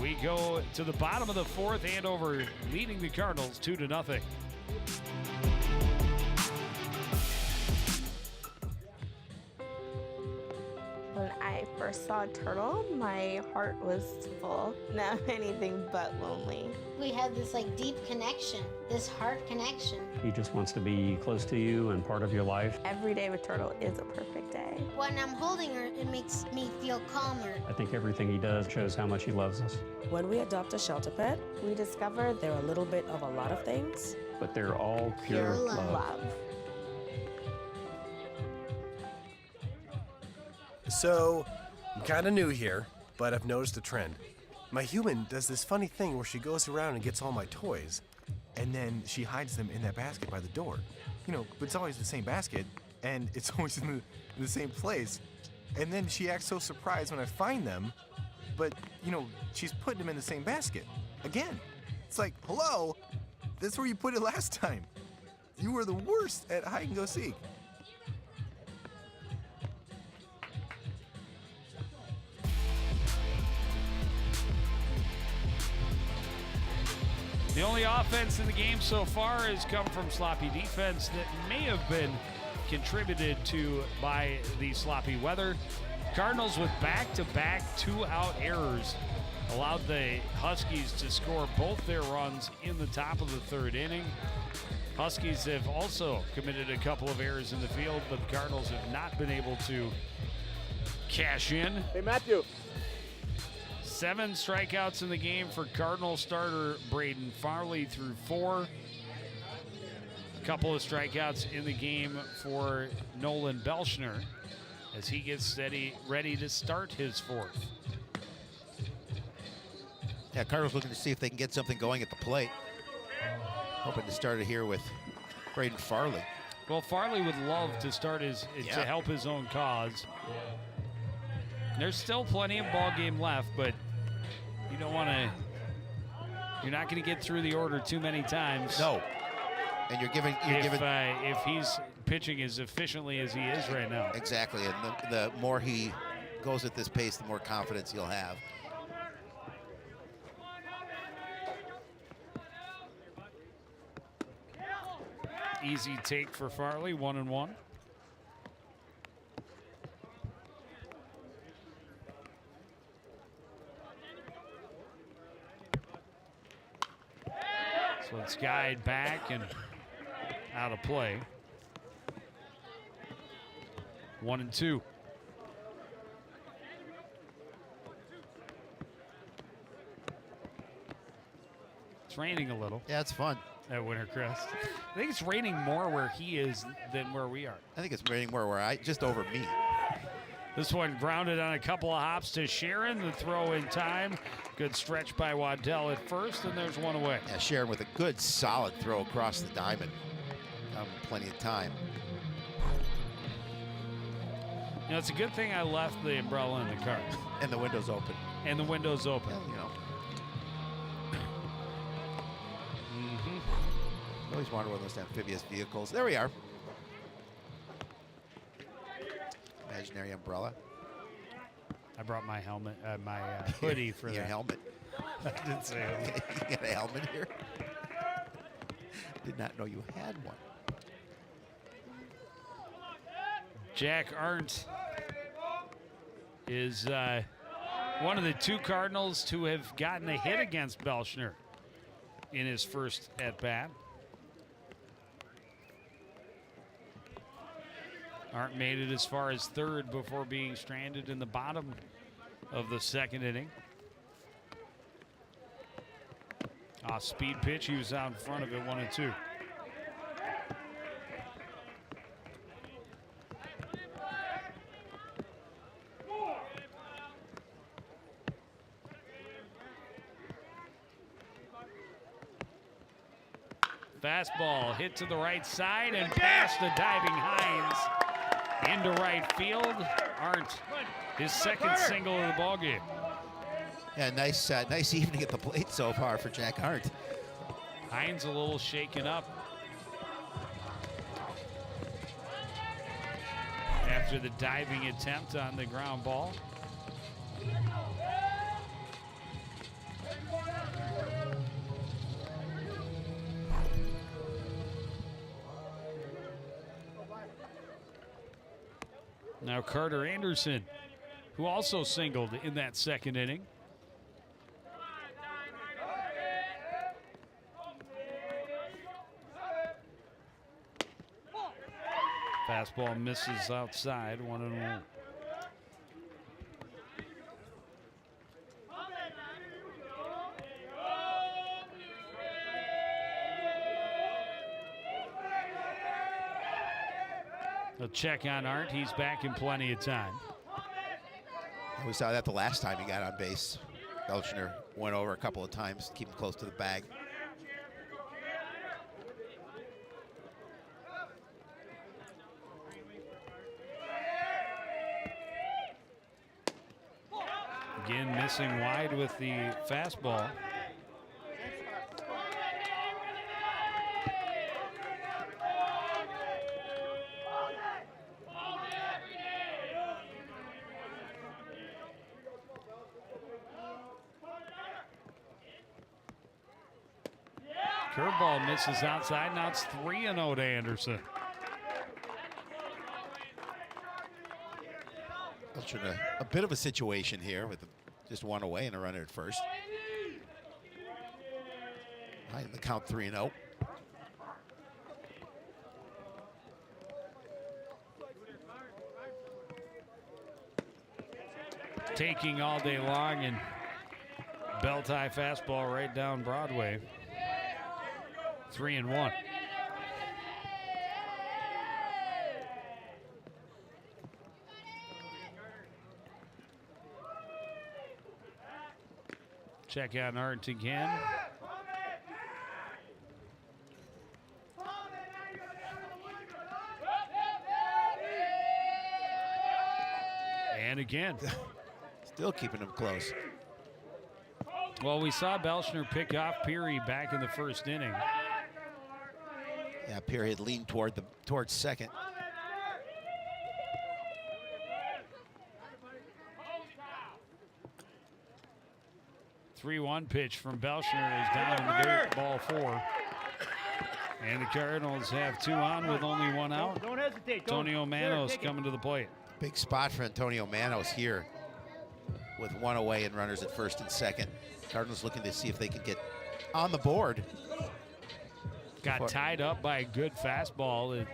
We go to the bottom of the 4th, Andover leading the Cardinals 2-0. When I first saw a turtle, my heart was full. Now I'm anything but lonely. We have this deep connection, this heart connection. He just wants to be close to you and part of your life. Every day with turtle is a perfect day. When I'm holding her, it makes me feel calmer. I think everything he does shows how much he loves us. When we adopt a shelter pet, we discover they're a little bit of a lot of things. But they're all pure love. So, I'm kind of new here, but I've noticed a trend. My human does this funny thing where she goes around and gets all my toys, and then she hides them in that basket by the door. You know, but it's always the same basket, and it's always in the same place. And then she acts so surprised when I find them, but, you know, she's putting them in the same basket. Again. It's like, hello? That's where you put it last time. You were the worst at hide and go seek. The only offense in the game so far has come from sloppy defense that may have been contributed to by the sloppy weather. Cardinals with back-to-back 2-out errors allowed the Huskies to score both their runs in the top of the 3rd inning. Huskies have also committed a couple of errors in the field, but the Cardinals have not been able to cash in. Hey, Matthew. 7 strikeouts in the game for Cardinal starter Braden Farley through 4. A couple of strikeouts in the game for Nolan Belshner as he gets ready to start his 4th. Yeah, Cardinals looking to see if they can get something going at the plate. Hoping to start it here with Braden Farley. Well, Farley would love to start to help his own cause. There's still plenty of ball game left, but you don't want to. You're not going to get through the order too many times. No. And you're giving. If he's pitching as efficiently as he is right now. Exactly, and the more he goes at this pace, the more confidence he'll have. Easy take for Farley, 1-1. So it's guide back and out of play. 1-2. It's raining a little. Yeah, it's fun. At Wintercrest. I think it's raining more where he is than where we are. I think it's raining more where just over me. This one grounded on a couple of hops to Sharon. The throw in time. Good stretch by Waddell at first, and there's one away. Yeah, Sharon with a good, solid throw across the diamond. Plenty of time. You know, it's a good thing I left the umbrella in the car. And the window's open. And the window's open. Well, you know. Always wanted one of those amphibious vehicles. There we are. Imaginary umbrella. I brought my helmet, my hoodie for your that. helmet. I didn't say helmet. You got a helmet here? Did not know you had one. Jack Arndt is one of the two Cardinals to have gotten a hit against Belschner in his first at-bat. Arndt made it as far as third before being stranded in the bottom of the second inning. Off speed pitch, he was out in front of it, 1-2. Fastball hit to the right side and past the diving Hines into right field. Arndt, his second single of the ballgame. Yeah, nice evening at the plate so far for Jack Arndt. Hines a little shaken up after the diving attempt on the ground ball. Now Carter Anderson, who also singled in that second inning. Fastball misses outside, 1-1. A check on Arndt. He's back in plenty of time. We saw that the last time he got on base. Belschner went over a couple of times to keep him close to the bag. Again, missing wide with the fastball. Curveball misses outside. Now it's 3-0 to Anderson. A bit of a situation here with just one away and a runner at first. High in the count, 3-0. Taking all day long and belt-high fastball right down Broadway. 3-1. Check out Arndt again. again. Still keeping them close. Well, we saw Belshner pick off Peary back in the first inning. Yeah, Peary had leaned towards second. Three-one pitch from Belshner is down in the dirt, ball 4. And the Cardinals have 2 on with only 1 out. Don't hesitate. Antonio Manos coming to the plate. Big spot for Antonio Manos here with 1 away and runners at first and second. Cardinals looking to see if they can get on the board. Got tied up by a good fastball. It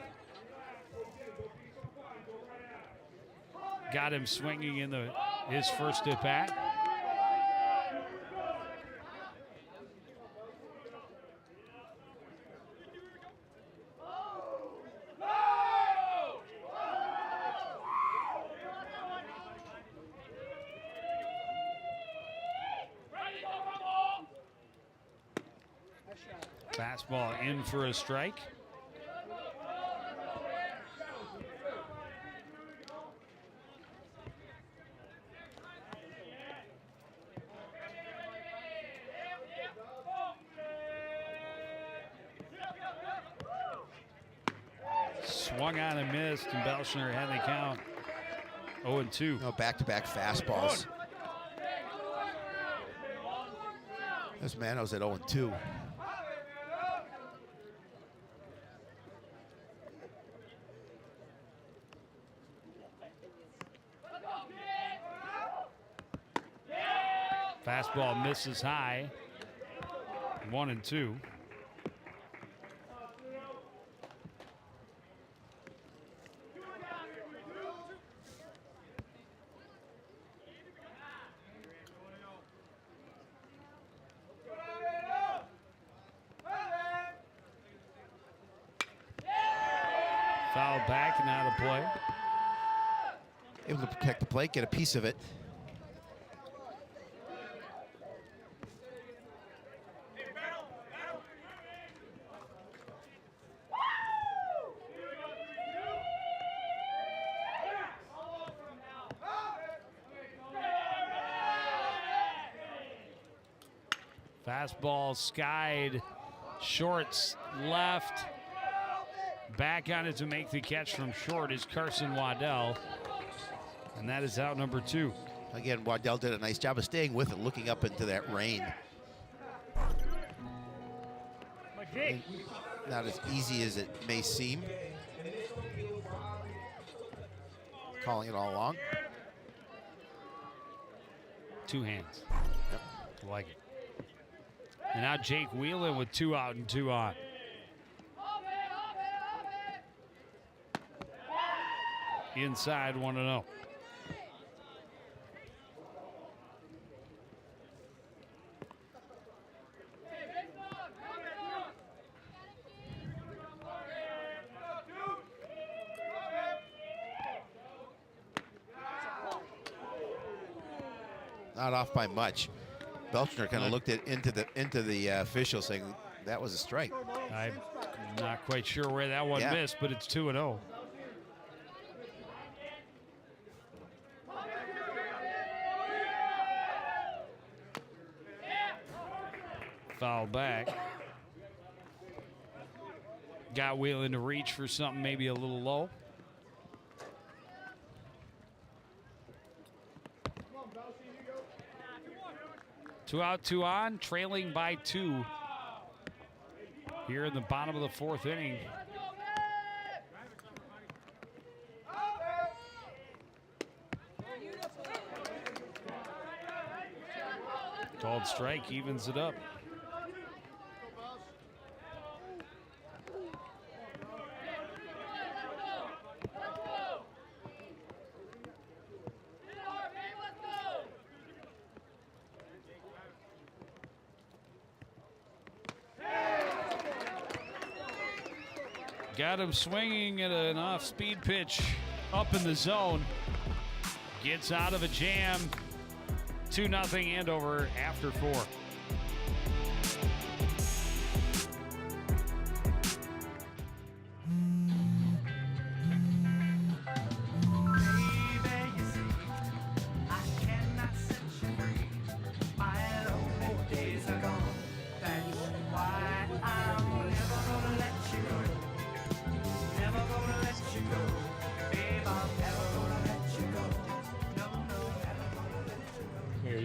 got him swinging in his first at bat. Fastball in for a strike. Swung on and missed, and Belshner had the count. 0-2. No, back-to-back fastballs. This Manos at 0-2. Fastball misses high. 1-2. Foul back and out of play. Able to protect the plate, get a piece of it. Fastball skied, shorts left. Back on it to make the catch from short is Carson Waddell. And that is out number 2. Again, Waddell did a nice job of staying with it, looking up into that rain. Not as easy as it may seem. Calling it all along. 2 hands. Yep. Like it. And now Jake Whelan with 2 out and 2 on. Inside 1-0. Not off by much. Belshner kind of looked into the official saying that was a strike. I'm not quite sure where that one missed, but it's 2-0. Foul back. Got Whelan to reach for something maybe a little low. Two out, 2 on, trailing by 2 here in the bottom of the 4th inning. Called strike, evens it up. Got him swinging at an off-speed pitch up in the zone. Gets out of a jam. 2-0 Andover after 4.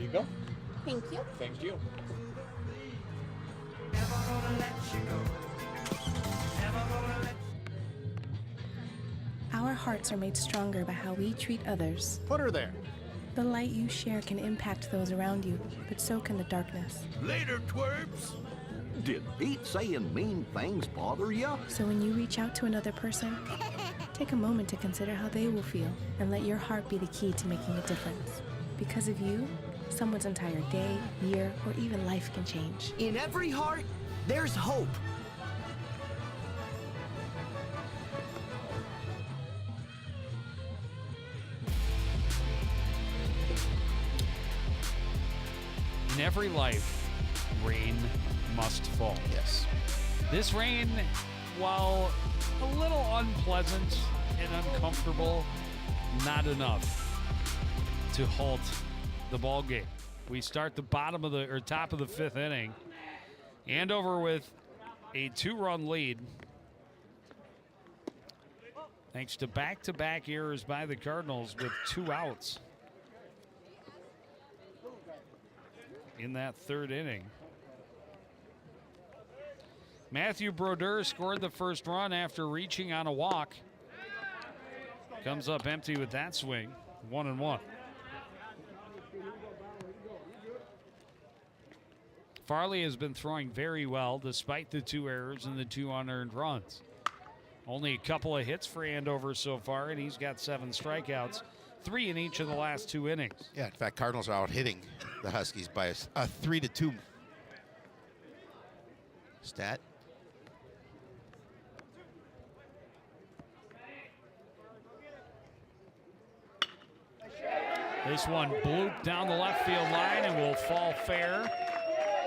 you go. Thank you. Thank you. Our hearts are made stronger by how we treat others. Put her there. The light you share can impact those around you, but so can the darkness. Later, twerps. Did Pete saying mean things bother ya? So when you reach out to another person, take a moment to consider how they will feel and let your heart be the key to making a difference. Because of you, someone's entire day, year, or even life can change. In every heart, there's hope. In every life, rain must fall. Yes. This rain, while a little unpleasant and uncomfortable, not enough to halt the ball game. We start the top of the fifth inning. Andover with a 2-run lead. Thanks to back-to-back errors by the Cardinals with 2 outs in that third inning. Matthew Brodeur scored the first run after reaching on a walk. Comes up empty with that swing. 1-1. Farley has been throwing very well despite the 2 errors and the 2 unearned runs. Only a couple of hits for Andover so far, and he's got 7 strikeouts, 3 in each of the last 2 innings. Yeah, in fact, Cardinals are out hitting the Huskies by a 3-2 stat. This one blooped down the left field line and will fall fair.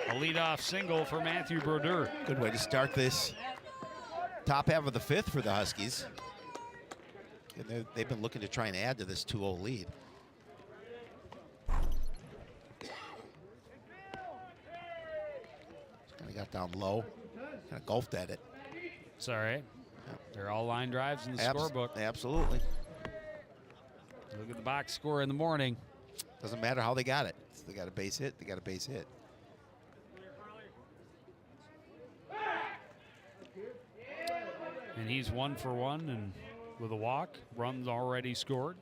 A leadoff single for Matthew Brodeur. Good way to start this top half of the fifth for the Huskies. And they've been looking to try and add to this 2-0 lead. Kind of got down low, kind of golfed at it. It's all right. They're all line drives in the scorebook. Absolutely. Look at the box score in the morning. Doesn't matter how they got it. If they got a base hit, they got a base hit. And he's 1 for 1 and with a walk. Runs already scored.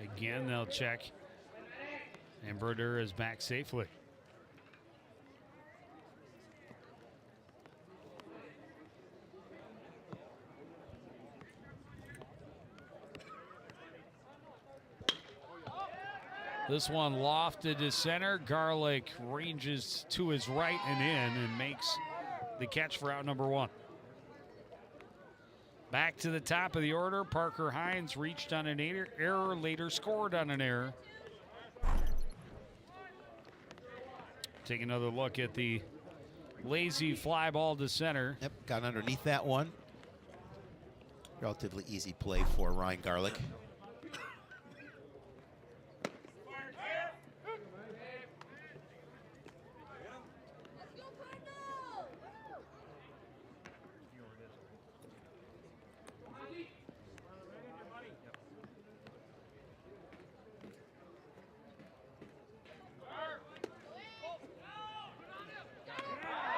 Again, they'll check. And Brodeur is back safely. This one lofted to center. Garlic ranges to his right and in and makes the catch for out number 1. Back to the top of the order. Parker Hines reached on an error, later scored on an error. Take another look at the lazy fly ball to center. Yep, got underneath that one. Relatively easy play for Ryan Garlic.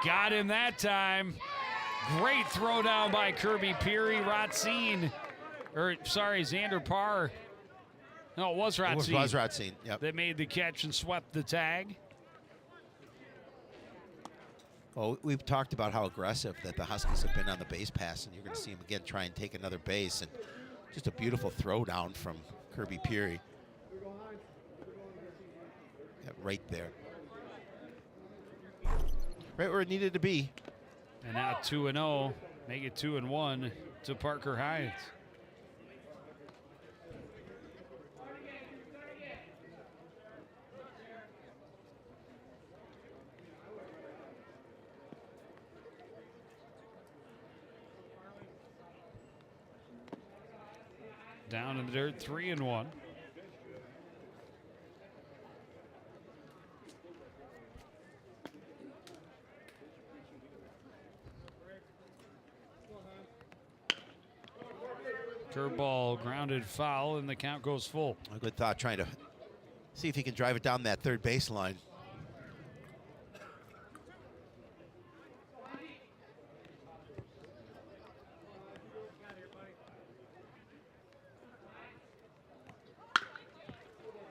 Got him that time. Great throw down by Kirby Peary. Xander Parr. No, it was Ratzine. It was Ratzine, yep. That made the catch and swept the tag. Well, we've talked about how aggressive that the Huskies have been on the base pass, and you're going to see them again try and take another base. And just a beautiful throw down from Kirby Peary. Yeah, right there. Right where it needed to be. And now 2-0. Make it 2-1 to Parker Hines. Down in the dirt, 3-1. Curveball grounded foul, and the count goes full. A good thought, trying to see if he can drive it down that third baseline.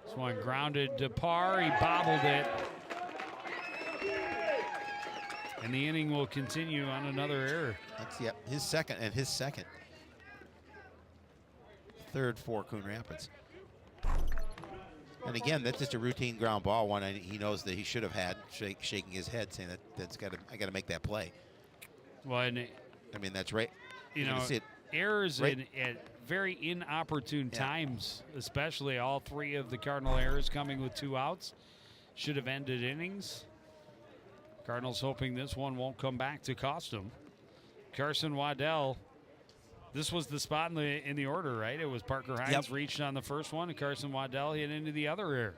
This one grounded to par. He bobbled it. And the inning will continue on another error. That's his second and his second. Third for Coon Rapids. And again, that's just a routine ground ball, one he knows that he should have had, shaking his head, saying I got to make that play. Well, and I mean, that's right. You know, errors right. at very inopportune times, especially all three of the Cardinal errors coming with 2 outs, should have ended innings. Cardinals hoping this one won't come back to cost them. Carson Waddell, this was the spot in the order, right? It was Parker Hines reached on the first one, and Carson Waddell hit into the other error.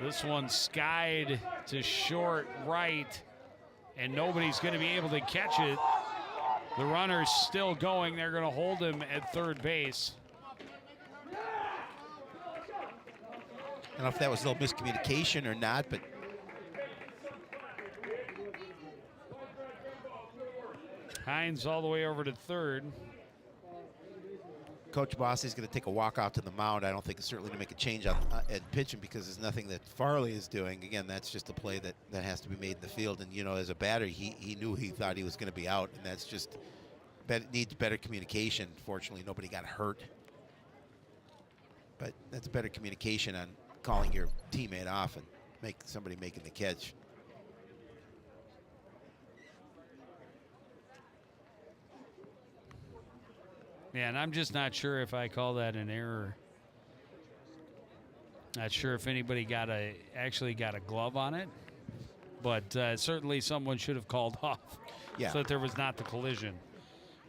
This one skied to short right, and nobody's going to be able to catch it. The runner's still going. They're going to hold him at third base. I don't know if that was a little miscommunication or not, but Hines all the way over to third. Coach Bossy is going to take a walk out to the mound. I don't think it's certainly to make a change on at pitching because there's nothing that Farley is doing. Again, that's just a play that has to be made in the field. And, you know, as a batter, he knew he thought he was going to be out, and that's just needs better communication. Fortunately, nobody got hurt. But that's better communication on calling your teammate off and somebody making the catch. Yeah, and I'm just not sure if I call that an error. Not sure if anybody actually got a glove on it, but certainly someone should have called off so that there was not the collision.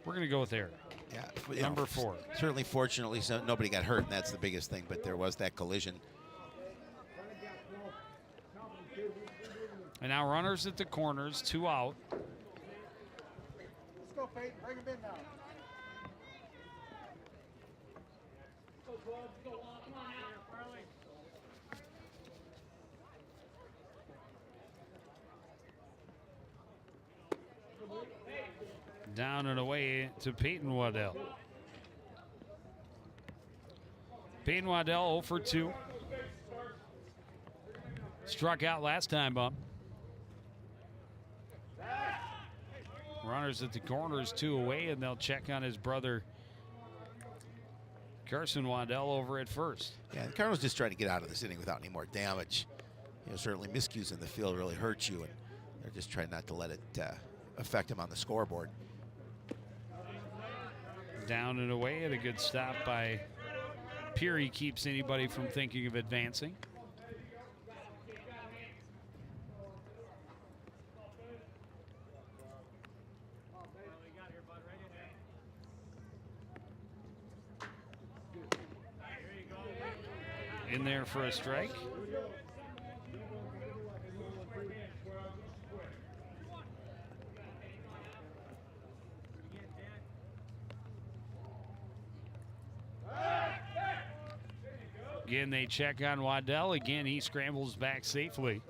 We're going to go with error. Yeah, number 4. Certainly, fortunately, nobody got hurt, and that's the biggest thing, but there was that collision. And now runners at the corners, 2 out. Let's go, Peyton. Bring him in now. Down and away to Peyton Waddell. Peyton Waddell 0 for 2. Struck out last time, Bump. Runners at the corners, 2 away, and they'll check on his brother Carson Waddell over at first. Yeah, the Cardinals just trying to get out of this inning without any more damage. You know, certainly miscues in the field really hurt you, and they're just trying not to let it affect them on the scoreboard. Down and away, and a good stop by Peary keeps anybody from thinking of advancing. In there for a strike. Again, they check on Waddell. Again, he scrambles back safely.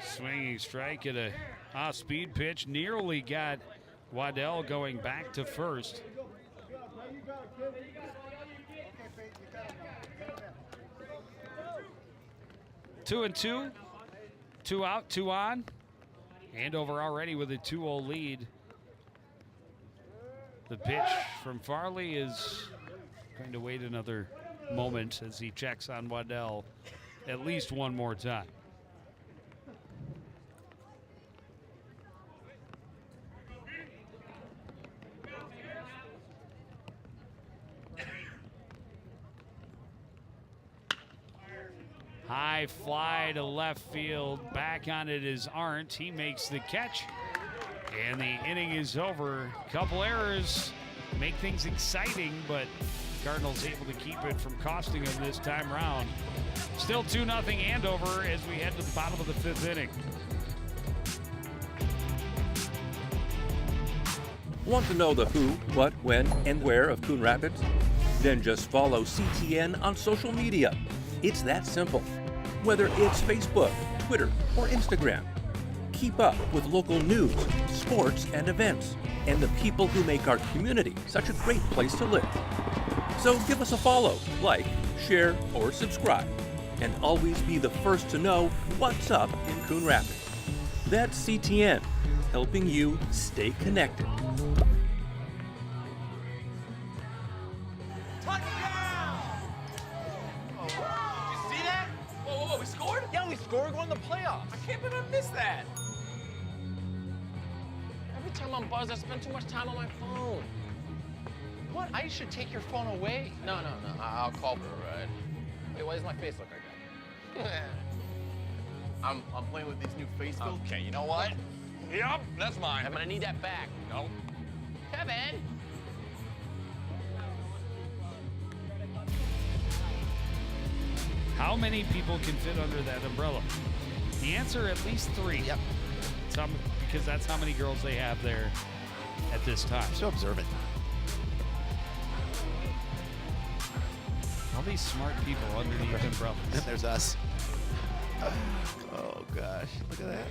Swinging strike at a off-speed pitch. Nearly got Waddell going back to first. Two and two. 2 out, 2 on. Andover already with a 2-0 lead. The pitch from Farley is going to wait another moment as he checks on Waddell at least one more time. high fly to left field. Back on it is Arndt. He makes the catch. And the inning is over. Couple errors make things exciting, but Cardinals able to keep it from costing them this time round. Still 2-0 Andover as we head to the bottom of the 5th inning. Want to know the who, what, when, and where of Coon Rapids? Then just follow CTN on social media. It's that simple. Whether it's Facebook, Twitter, or Instagram. Keep up with local news, sports, and events, and the people who make our community such a great place to live. So give us a follow, like, share, or subscribe, and always be the first to know what's up in Coon Rapids. That's CTN, helping you stay connected. Scoring on the playoffs. I can't believe I missed that. Every time I'm buzzed, I spend too much time on my phone. What? I should take your phone away? No. I'll call for a ride. Wait, why does my face look like that? I'm playing with these new face filters. Okay, you know what? Yep, that's mine. I'm gonna need that back. No. Kevin! How many people can fit under that umbrella? The answer, at least 3. Yep. Because that's how many girls they have there at this time. So observant. All these smart people underneath umbrellas. And there's us. Oh, gosh. Look at that.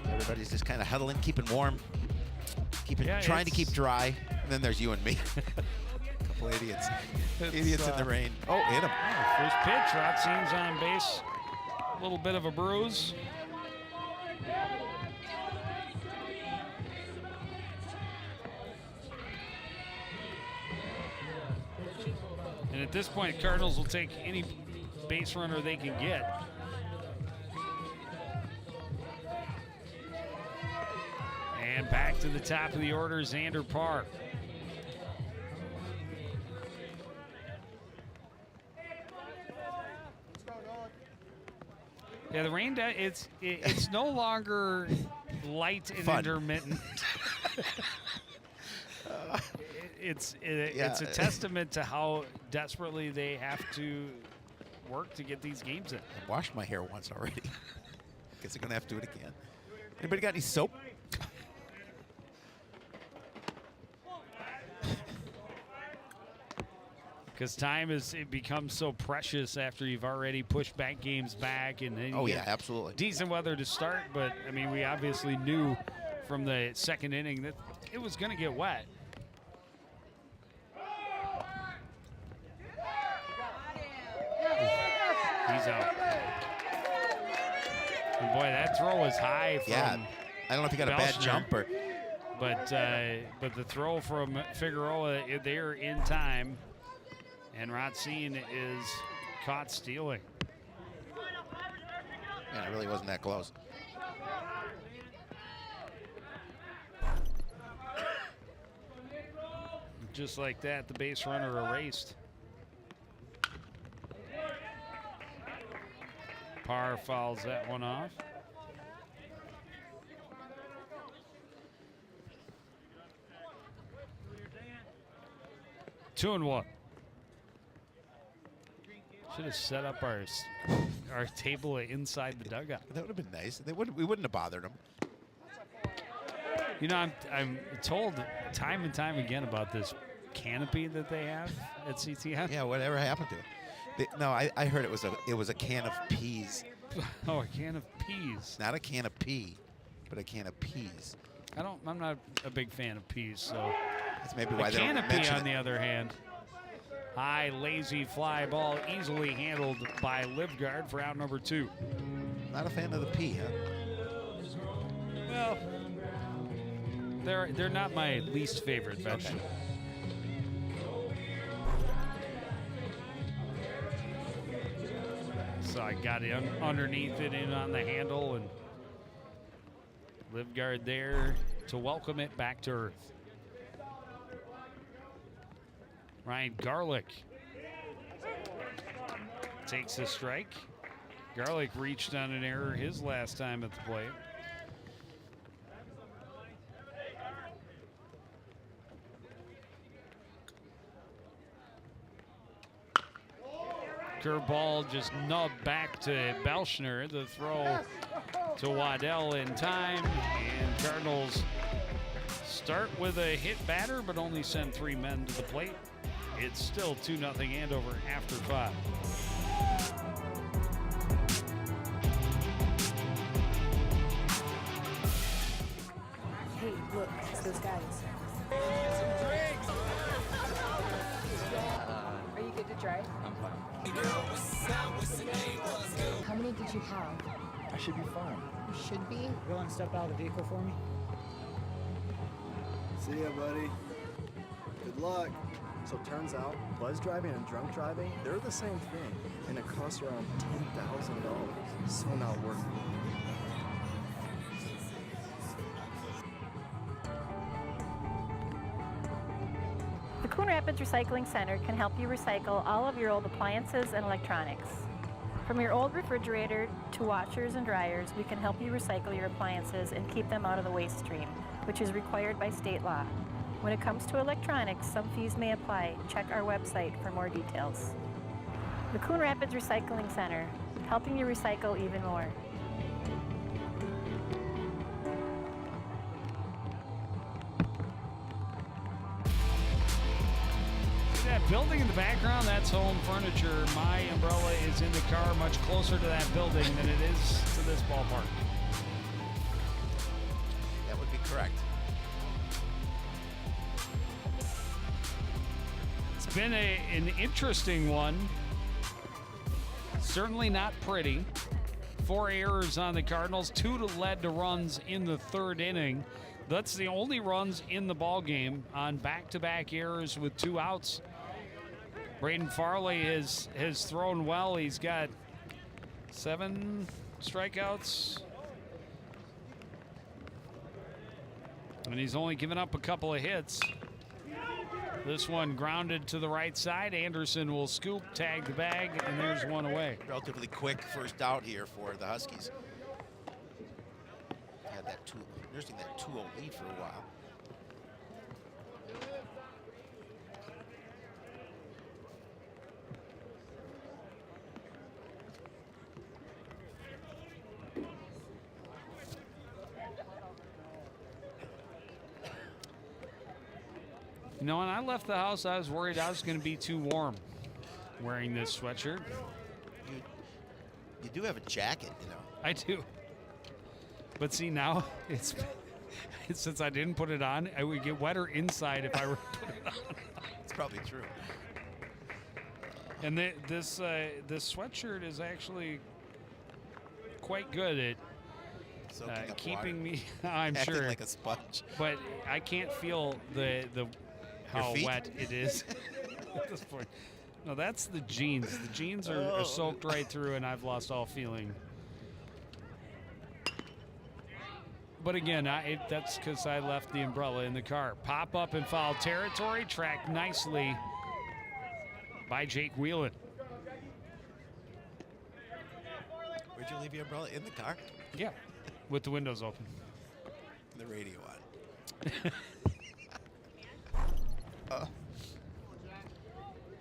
Everybody's just kind of huddling, keeping warm, trying to keep dry. And then there's you and me. Couple idiots. Idiots in the rain. Oh, hit him. First pitch, Rotzine's on base. A little bit of a bruise. And at this point, Cardinals will take any base runner they can get. And back to the top of the order, Xander Parr. Yeah, the rain, it's no longer light and intermittent. It's a testament to how desperately they have to work to get these games in. I washed my hair once already. Guess I'm gonna have to do it again. Anybody got any soap? Because time it becomes so precious after you've already pushed back games back, and then oh yeah, absolutely. Decent weather to start, but I mean we obviously knew from the second inning that it was going to get wet. He's out. And boy, that throw was high from I don't know if he got a bad jump or. But the throw from Figueroa, they're in time. And Rotzine is caught stealing. Yeah, it really wasn't that close. Just like that, the base runner erased. Parr fouls that one off. Two and one. Should have set up our table inside the dugout. That would have been nice. We wouldn't have bothered them. You know, I'm told time and time again about this canopy that they have at CTN. Yeah, whatever happened to it? I heard it was a can of peas. Oh, a can of peas. Not a can of pea, but a can of peas. I'm not a big fan of peas, so that's maybe why they don't mention it. Canopy, on the other hand. High, lazy fly ball, easily handled by Livgard for out number 2. Not a fan of the pea, huh? Well, they're not my least favorite vegetable. So I got it underneath it and on the handle, and Livgard there to welcome it back to earth. Ryan Garlick takes a strike. Garlic reached on an error his last time at the plate. Curveball just nubbed back to Belschner. The throw to Waddell in time. And Cardinals start with a hit batter, but only send 3 men to the plate. It's still 2-0 Andover after 5. Hey, look, it's those guys. Are you good to drive? I'm fine. How many did you have? I should be fine. You should be. You want to step out of the vehicle for me? See ya, buddy. Good luck. So it turns out, buzz driving and drunk driving, they're the same thing. And it costs around $10,000. So not worth it. The Coon Rapids Recycling Center can help you recycle all of your old appliances and electronics. From your old refrigerator to washers and dryers, we can help you recycle your appliances and keep them out of the waste stream, which is required by state law. When it comes to electronics, some fees may apply. Check our website for more details. The Coon Rapids Recycling Center, helping you recycle even more. That building in the background, that's home furniture. My umbrella is in the car much closer to that building than it is to this ballpark. That would be correct. It's been an interesting one. Certainly not pretty. 4 errors on the Cardinals, 2 led to runs in the 3rd inning. That's the only runs in the ball game on back-to-back errors with 2 outs. Braden Farley has thrown well. He's got 7 strikeouts. And he's only given up a couple of hits. This one grounded to the right side. Anderson will scoop, tag the bag, and there's one away. Relatively quick first out here for the Huskies. Had that nursing that 2-0 lead for a while. You know, when I left the house, I was worried I was going to be too warm wearing this sweatshirt. You do have a jacket, you know. I do. But see, now it's since I didn't put it on, I would get wetter inside if I were to put it on. It's probably true. And this sweatshirt is actually quite good at keeping me. I'm Acting sure like a sponge. But I can't feel the how wet it is at this point. No, that's the jeans. The jeans are soaked right through, and I've lost all feeling. But again, that's because I left the umbrella in the car. Pop up in foul territory, tracked nicely by Jake Whelan. Where'd you leave your umbrella? In the car? Yeah, with the windows open. And the radio on.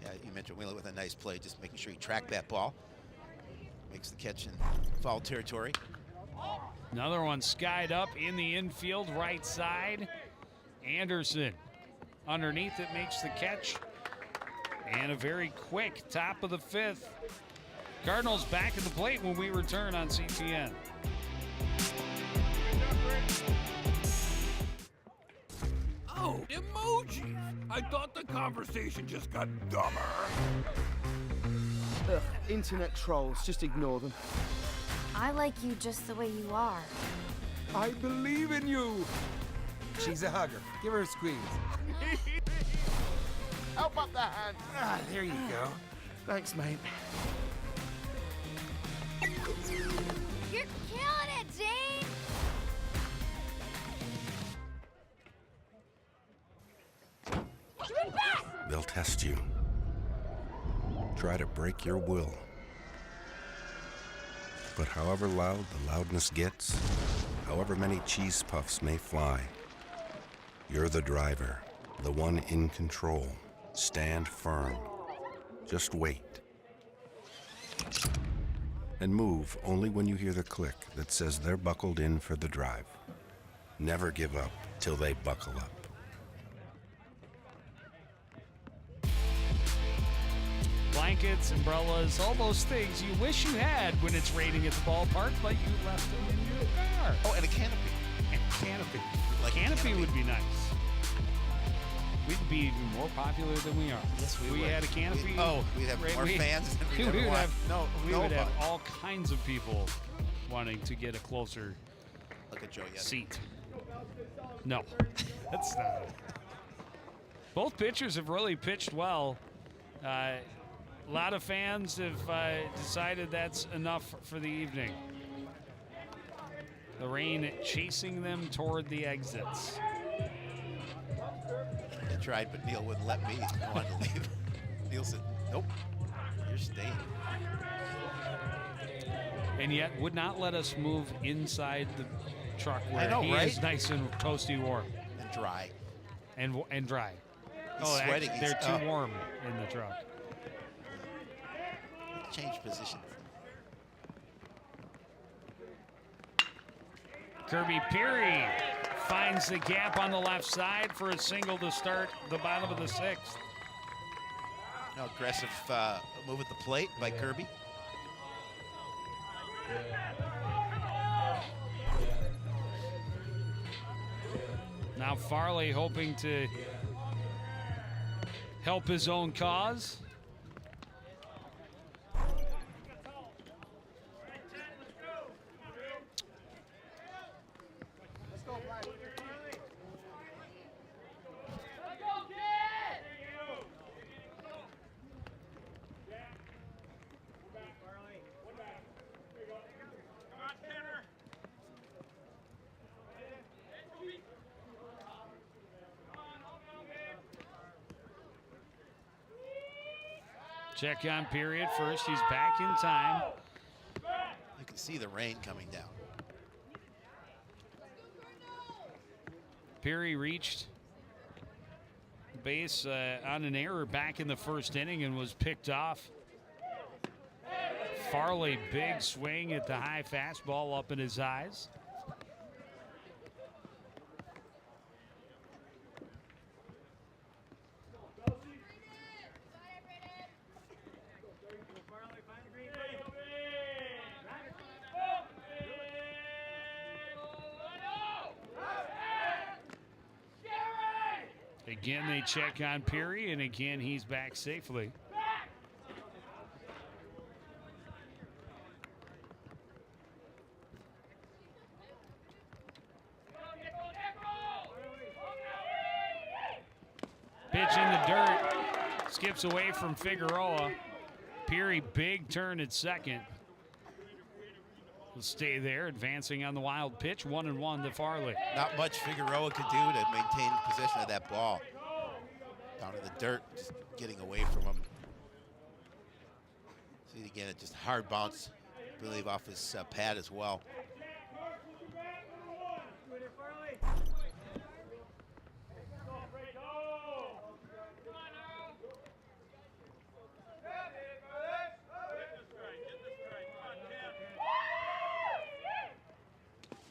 Yeah, you mentioned Whelan with a nice play, just making sure he tracked that ball. Makes the catch in foul territory. Another one skied up in the infield, right side. Anderson underneath it makes the catch. And a very quick top of the 5th. Cardinals back at the plate when we return on CTN. Oh, emojis! I thought the conversation just got dumber. Ugh, internet trolls, just ignore them. I like you just the way you are. I believe in you. She's a hugger. Give her a squeeze. Help up the hand. Ah, there you go. Thanks, mate. You're killing it, Jane! They'll test you. Try to break your will. But however loud the loudness gets, however many cheese puffs may fly, you're the driver, the one in control. Stand firm. Just wait. And move only when you hear the click that says they're buckled in for the drive. Never give up till they buckle up. Blankets, umbrellas, all those things you wish you had when it's raining at the ballpark, but you left them in your car. Oh, and a canopy. Canopy. Like Canopy would be nice. We'd be even more popular than we are. Yes, we If we would. had a canopy. We'd have more fans than we would ever want. have. No, we no would have about. all kinds of people wanting to get a closer Look at Joe Yeti. seat. No, that's not it. Both pitchers have really pitched well. A lot of fans have decided that's enough for the evening. The rain chasing them toward the exits. I tried, but Neil wouldn't let me. I wanted to leave. Neil said, nope, you're staying. And yet would not let us move inside the truck where I know, he right? is nice and toasty warm. And dry. And dry. He's Actually, sweating. they're too warm in the truck. Change positions. Kirby Peary finds the gap on the left side for a single to start the bottom of the sixth. No aggressive move at the plate by Kirby. Now Farley hoping to help his own cause. Check on period first. He's back in time. You can see the rain coming down. Peary reached base on an error back in the first inning and was picked off. Farley, big swing at the high fastball up in his eyes. Again, they check on Peary, and again, he's back safely. Pitch in the dirt. Skips away from Figueroa. Peary, big turn at second. Will stay there, advancing on the wild pitch. 1-1 to Farley. Not much Figueroa could do to maintain possession of that ball. Down in the dirt, just getting away from him. See it again, it just hard bounce, I believe, off his pad as well.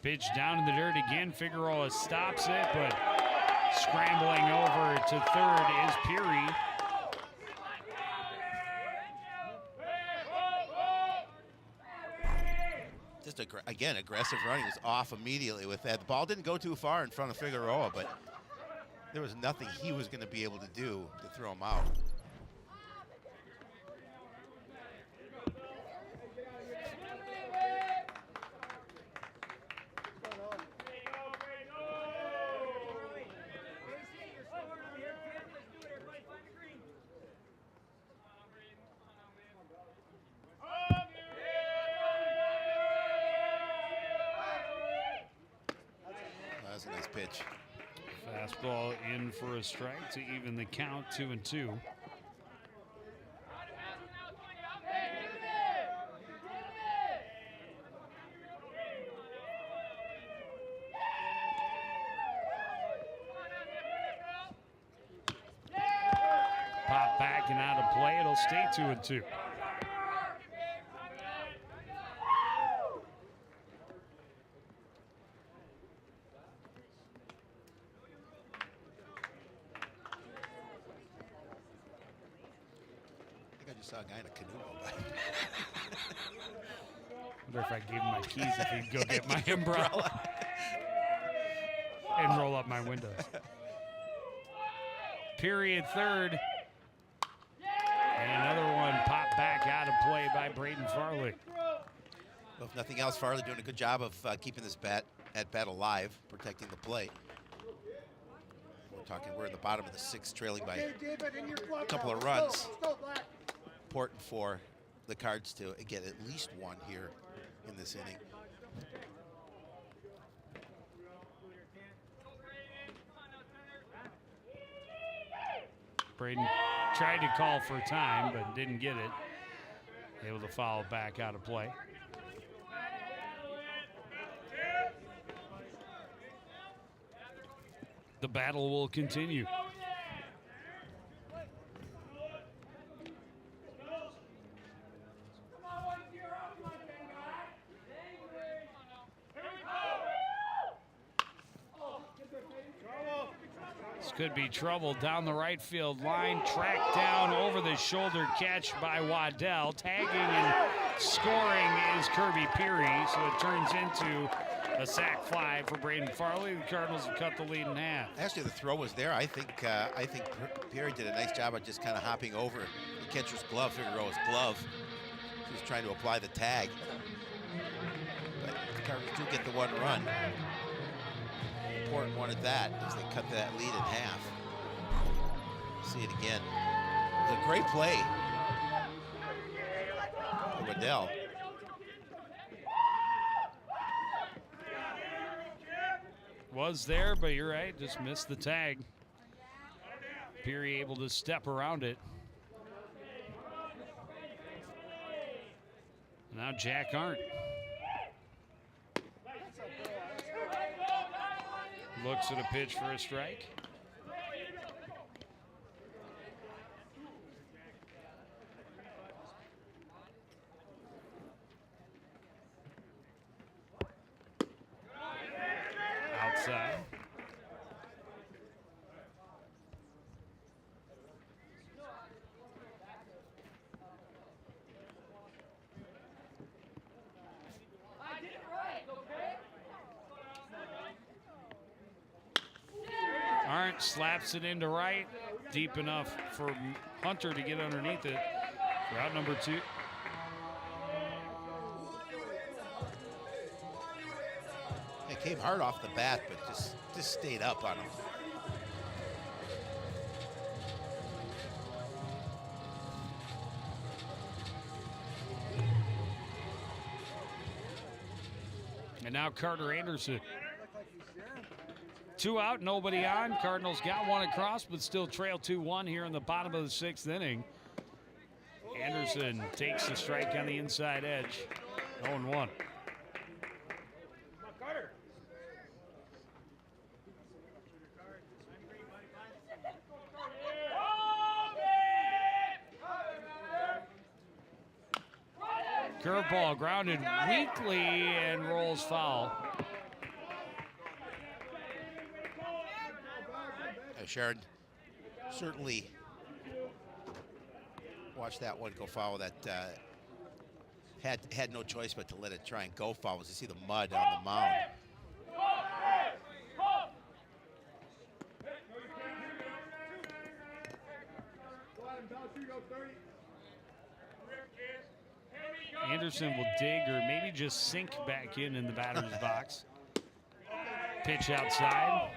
Pitch down in the dirt again. Figueroa stops it, but scrambling over to third is Peary. Just again, aggressive running was off immediately with that. The ball didn't go too far in front of Figueroa, but there was nothing he was going to be able to do to throw him out. That was a nice pitch. Fastball in for a strike to even the count, 2-2. taken out of play. It'll stay 2-2. I just saw a guy in a canoe go by. Wonder if I gave him my keys if he'd go get my umbrella and roll up my windows. Period third. And another one popped back out of play by Braden Farley. Well, if nothing else, Farley doing a good job of keeping this bat alive, protecting the plate. We're in the bottom of the sixth, trailing by a couple of runs. Important for the Cards to get at least one here in this inning. Braden tried to call for time, but didn't get it. Able to foul back out of play. The battle will continue. This could be trouble down the right field line. Tracked down over the shoulder catch by Waddell. Tagging and scoring is Kirby Peary, so it turns into a sac fly for Braden Farley. The Cardinals have cut the lead in half. Actually, the throw was there. I think Peary did a nice job of just kind of hopping over the catcher's glove, Figueroa's glove. He was trying to apply the tag. But the Cardinals do get the one run. Important one at that as they cut that lead in half. See it again. It was a great play for Waddell. Was there, but you're right, just missed the tag. Peary able to step around it. Now Jack Arndt. Looks at a pitch for a strike. Outside. Arndt slaps it into right, deep enough for Hunter to get underneath it. Route number 2. It came hard off the bat, but just stayed up on him. And now Carter Anderson. 2 out, nobody on. Cardinals got one across, but still trail 2-1 here in the bottom of the 6th inning. Anderson takes the strike on the inside edge. 0-1. Curveball grounded weakly and rolls foul. Sharon certainly watched that one go foul. That had no choice but to let it try and go foul. As you see the mud on the mound. Anderson will dig or maybe just sink back in the batter's box. Pitch outside.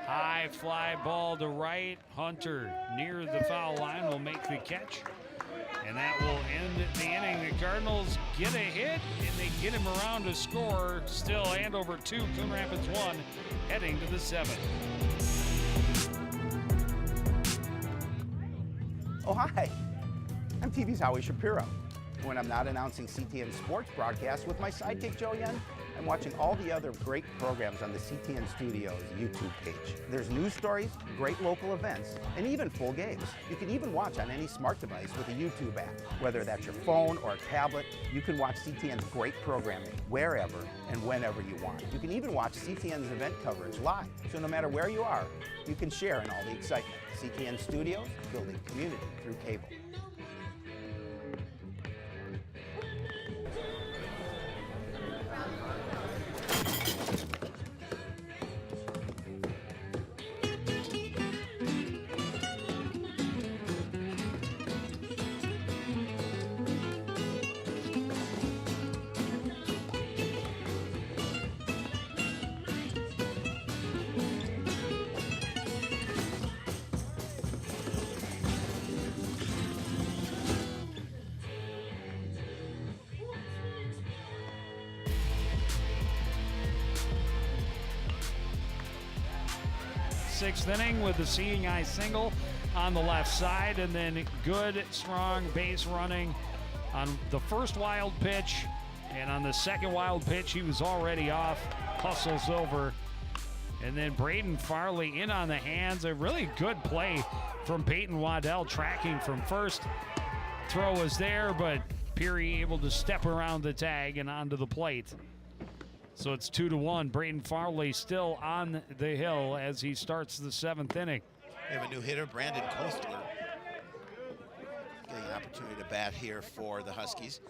High fly ball to right. Hunter near the foul line will make the catch. And that will end the inning. The Cardinals get a hit and they get him around to score. Still Andover 2, Coon Rapids 1, heading to the 7th. Oh, hi. I'm TV's Howie Shapiro. When I'm not announcing CTN sports broadcasts with my sidekick Joe Yen, I'm watching all the other great programs on the CTN Studios YouTube page. There's news stories, great local events, and even full games. You can even watch on any smart device with a YouTube app. Whether that's your phone or a tablet, you can watch CTN's great programming wherever and whenever you want. You can even watch CTN's event coverage live. So no matter where you are, you can share in all the excitement. CTN Studios, building community through cable. Sixth inning with the Seeing Eye single on the left side, and then good, strong base running on the first wild pitch, and on the second wild pitch, he was already off, hustles over, and then Braden Farley in on the hands. A really good play from Peyton Waddell, tracking from first. Throw was there, but Peary able to step around the tag and onto the plate. So it's 2-1. Braden Farley still on the hill as he starts the seventh inning. We have a new hitter, Brandon Kostler, getting an opportunity to bat here for the Huskies.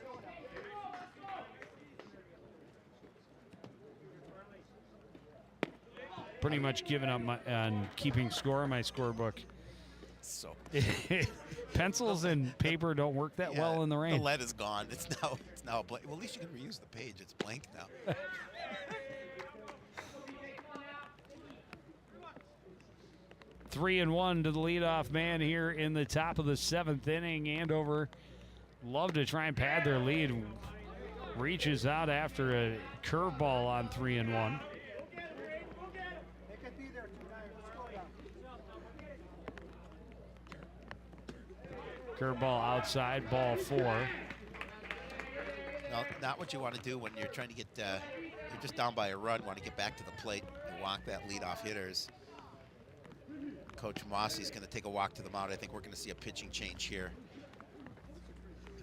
Pretty much giving up on keeping score in my scorebook. So pencils and paper don't work that well in the rain. The lead is gone. It's now a blank. Well, at least you can reuse the page. It's blank now. 3-1 to the leadoff man here in the top of the seventh inning. Andover love to try and pad their lead. Reaches out after a curveball on 3-1. Curveball outside, ball 4. No, not what you want to do when you're trying to get, you're just down by a run, want to get back to the plate and walk that leadoff hitters. Coach Mossy's going to take a walk to the mound. I think we're going to see a pitching change here.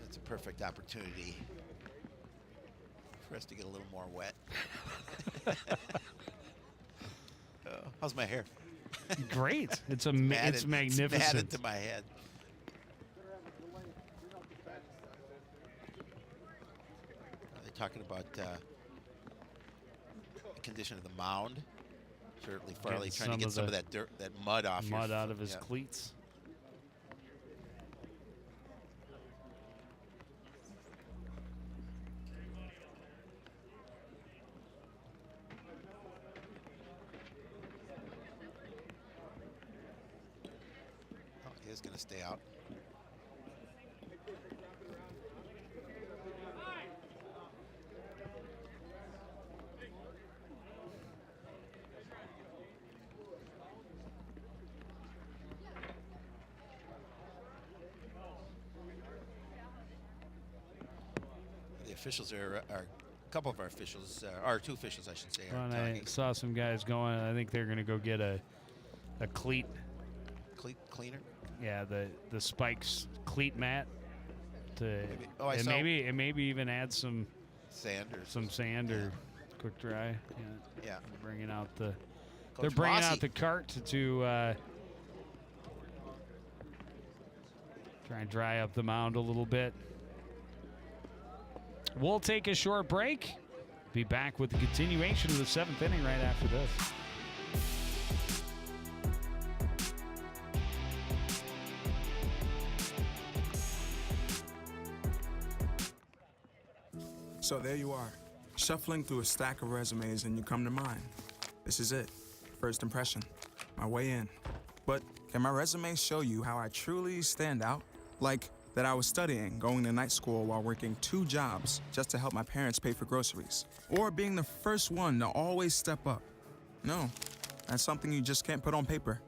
It's a perfect opportunity for us to get a little more wet. How's my hair? Great. It's magnificent. It's matted to my head. They're talking about the condition of the mound. Certainly Farley trying to get some of that dirt, that mud off. Mud out of his cleats. Oh, he is going to stay out. Officials are a couple of our officials, or two officials, I should say. Well, I saw some guys going. I think they're going to go get a cleat. Cleat cleaner? Yeah, the spikes cleat mat. Maybe, maybe even add some sand or quick dry. Yeah. Bringing out the. Coach They're bringing Mossy. out the cart to try and dry up the mound a little bit. We'll take a short break. Be back with the continuation of the seventh inning right after this. So there you are, shuffling through a stack of resumes, and you come to mine. This is it. First impression. My way in. But can my resume show you how I truly stand out? Like that I was studying, going to night school while working 2 jobs just to help my parents pay for groceries. Or being the first one to always step up. No, that's something you just can't put on paper.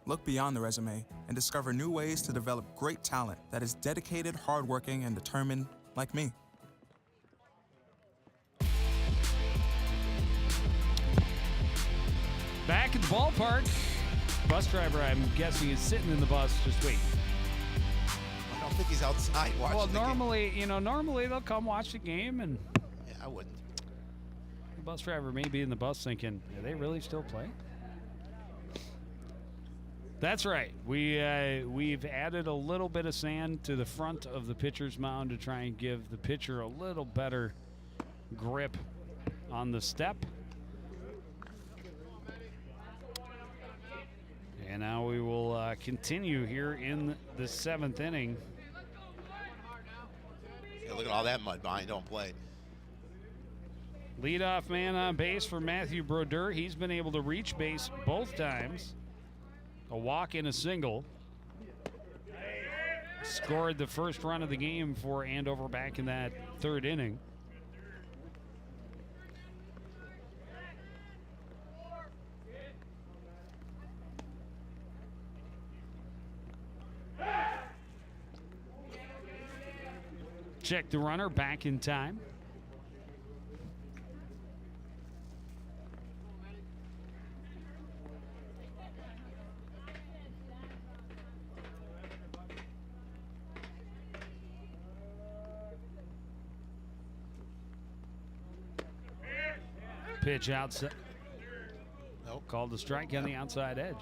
Look beyond the resume and discover new ways to develop great talent that is dedicated, hardworking, and determined like me. Back at the ballpark. Bus driver, I'm guessing, is sitting in the bus just waiting. I don't think he's outside watching Well, the game. normally they'll come watch the game, and Yeah, I wouldn't. the bus driver may be in the bus thinking, are they really still playing? That's right. We've added a little bit of sand to the front of the pitcher's mound to try and give the pitcher a little better grip on the step. And now we will continue here in the 7th inning. Yeah, look at all that mud behind don't play. Leadoff man on base for Matthew Brodeur. He's been able to reach base both times. A walk and a single. Scored the first run of the game for Andover back in that 3rd inning. Check the runner back in time. Pitch outside. Nope. Called the strike on the outside edge.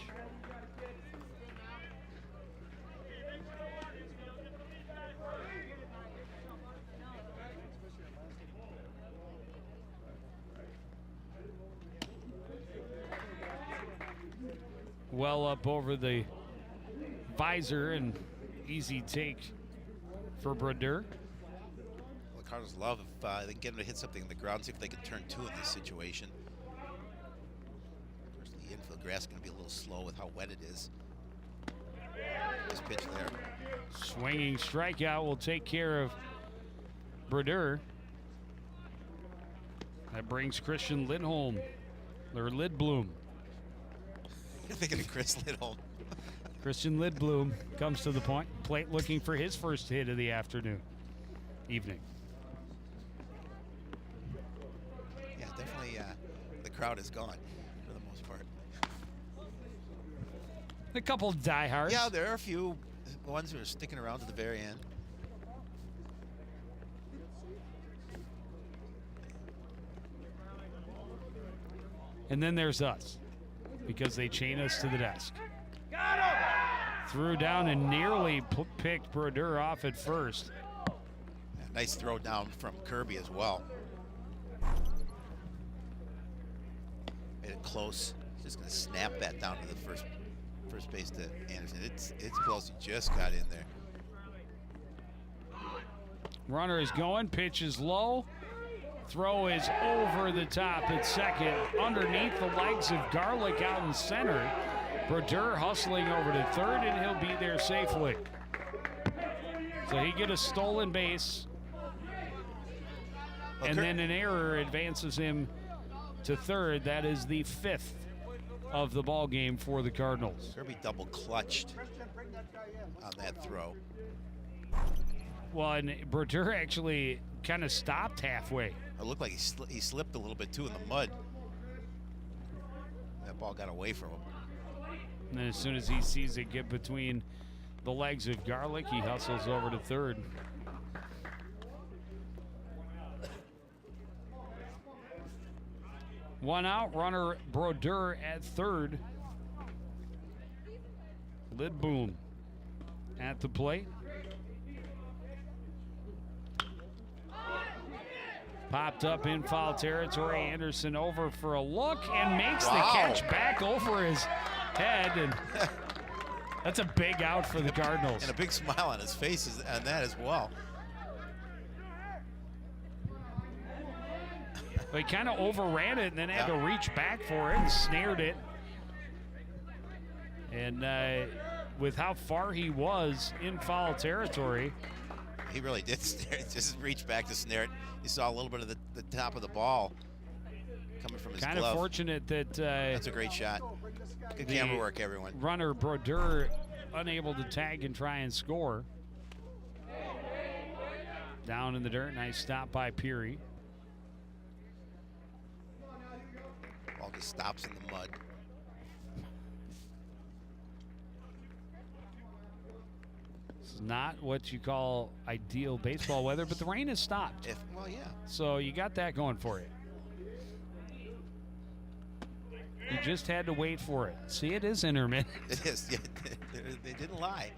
Well up over the visor and easy take for Brodeur. Well, the Cardinals love if they can get him to hit something in the ground, see if they can turn 2 in this situation. Of course, the infield grass is going to be a little slow with how wet it is. Nice pitch there. Swinging strikeout will take care of Brodeur. That brings Christian Lidholm, or Lidblom. You're thinking of Chris Lidholm. Christian Lidblom comes to the plate looking for his first hit of the evening. Yeah, definitely the crowd is gone for the most part. A couple diehards. Yeah, there are a few ones who are sticking around to the very end. And then there's us, because they chain us to the desk. Threw down and nearly picked Brodeur off at first. Yeah, nice throw down from Kirby as well. Made it close. Just going to snap that down to the first base to Anderson. It's close. He just got in there. Runner is going. Pitch is low. Throw is over the top at second, underneath the legs of Garlick out in center. Brodeur hustling over to third, and he'll be there safely. So he get a stolen base, and then an error advances him to third. That is the 5th of the ball game for the Cardinals. Kirby double clutched on that throw. Well, and Brodeur actually kind of stopped halfway. It looked like he slipped a little bit too in the mud. That ball got away from him. And then as soon as he sees it get between the legs of Garlick, he hustles over to third. One out, runner Brodeur at third. Lidboom at the plate. Popped up in foul territory. Anderson over for a look and makes the catch back over his head. And that's a big out for the Cardinals. And a big smile on his face on that as well. He kind of overran it and then had to reach back for it and snared it. And with how far he was in foul territory, he really did snare it. Just reach back to snare it. You saw a little bit of the top of the ball coming from his glove. Kind of fortunate that that's a great shot. Good camera work, everyone. Runner Brodeur unable to tag and try and score. Down in the dirt. Nice stop by Peary. Ball just stops in the mud. This is not what you call ideal baseball weather, but the rain has stopped. Well, yeah. So you got that going for you. You just had to wait for it. See, it is intermittent. It is. Yeah, they didn't lie.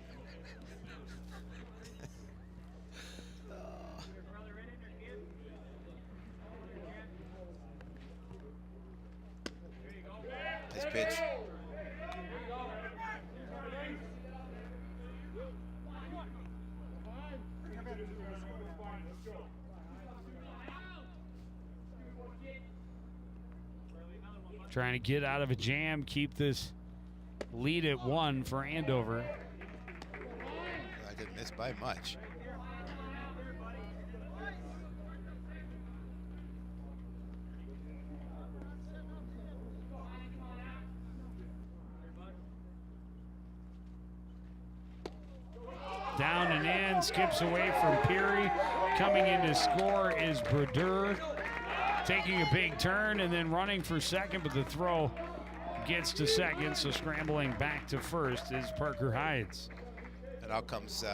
Nice pitch. Trying to get out of a jam, keep this lead at 1 for Andover. I didn't miss by much. Down and in, skips away from Peary. Coming in to score is Brodeur. Taking a big turn and then running for second, but the throw gets to second, so scrambling back to first is Parker Hides. And out comes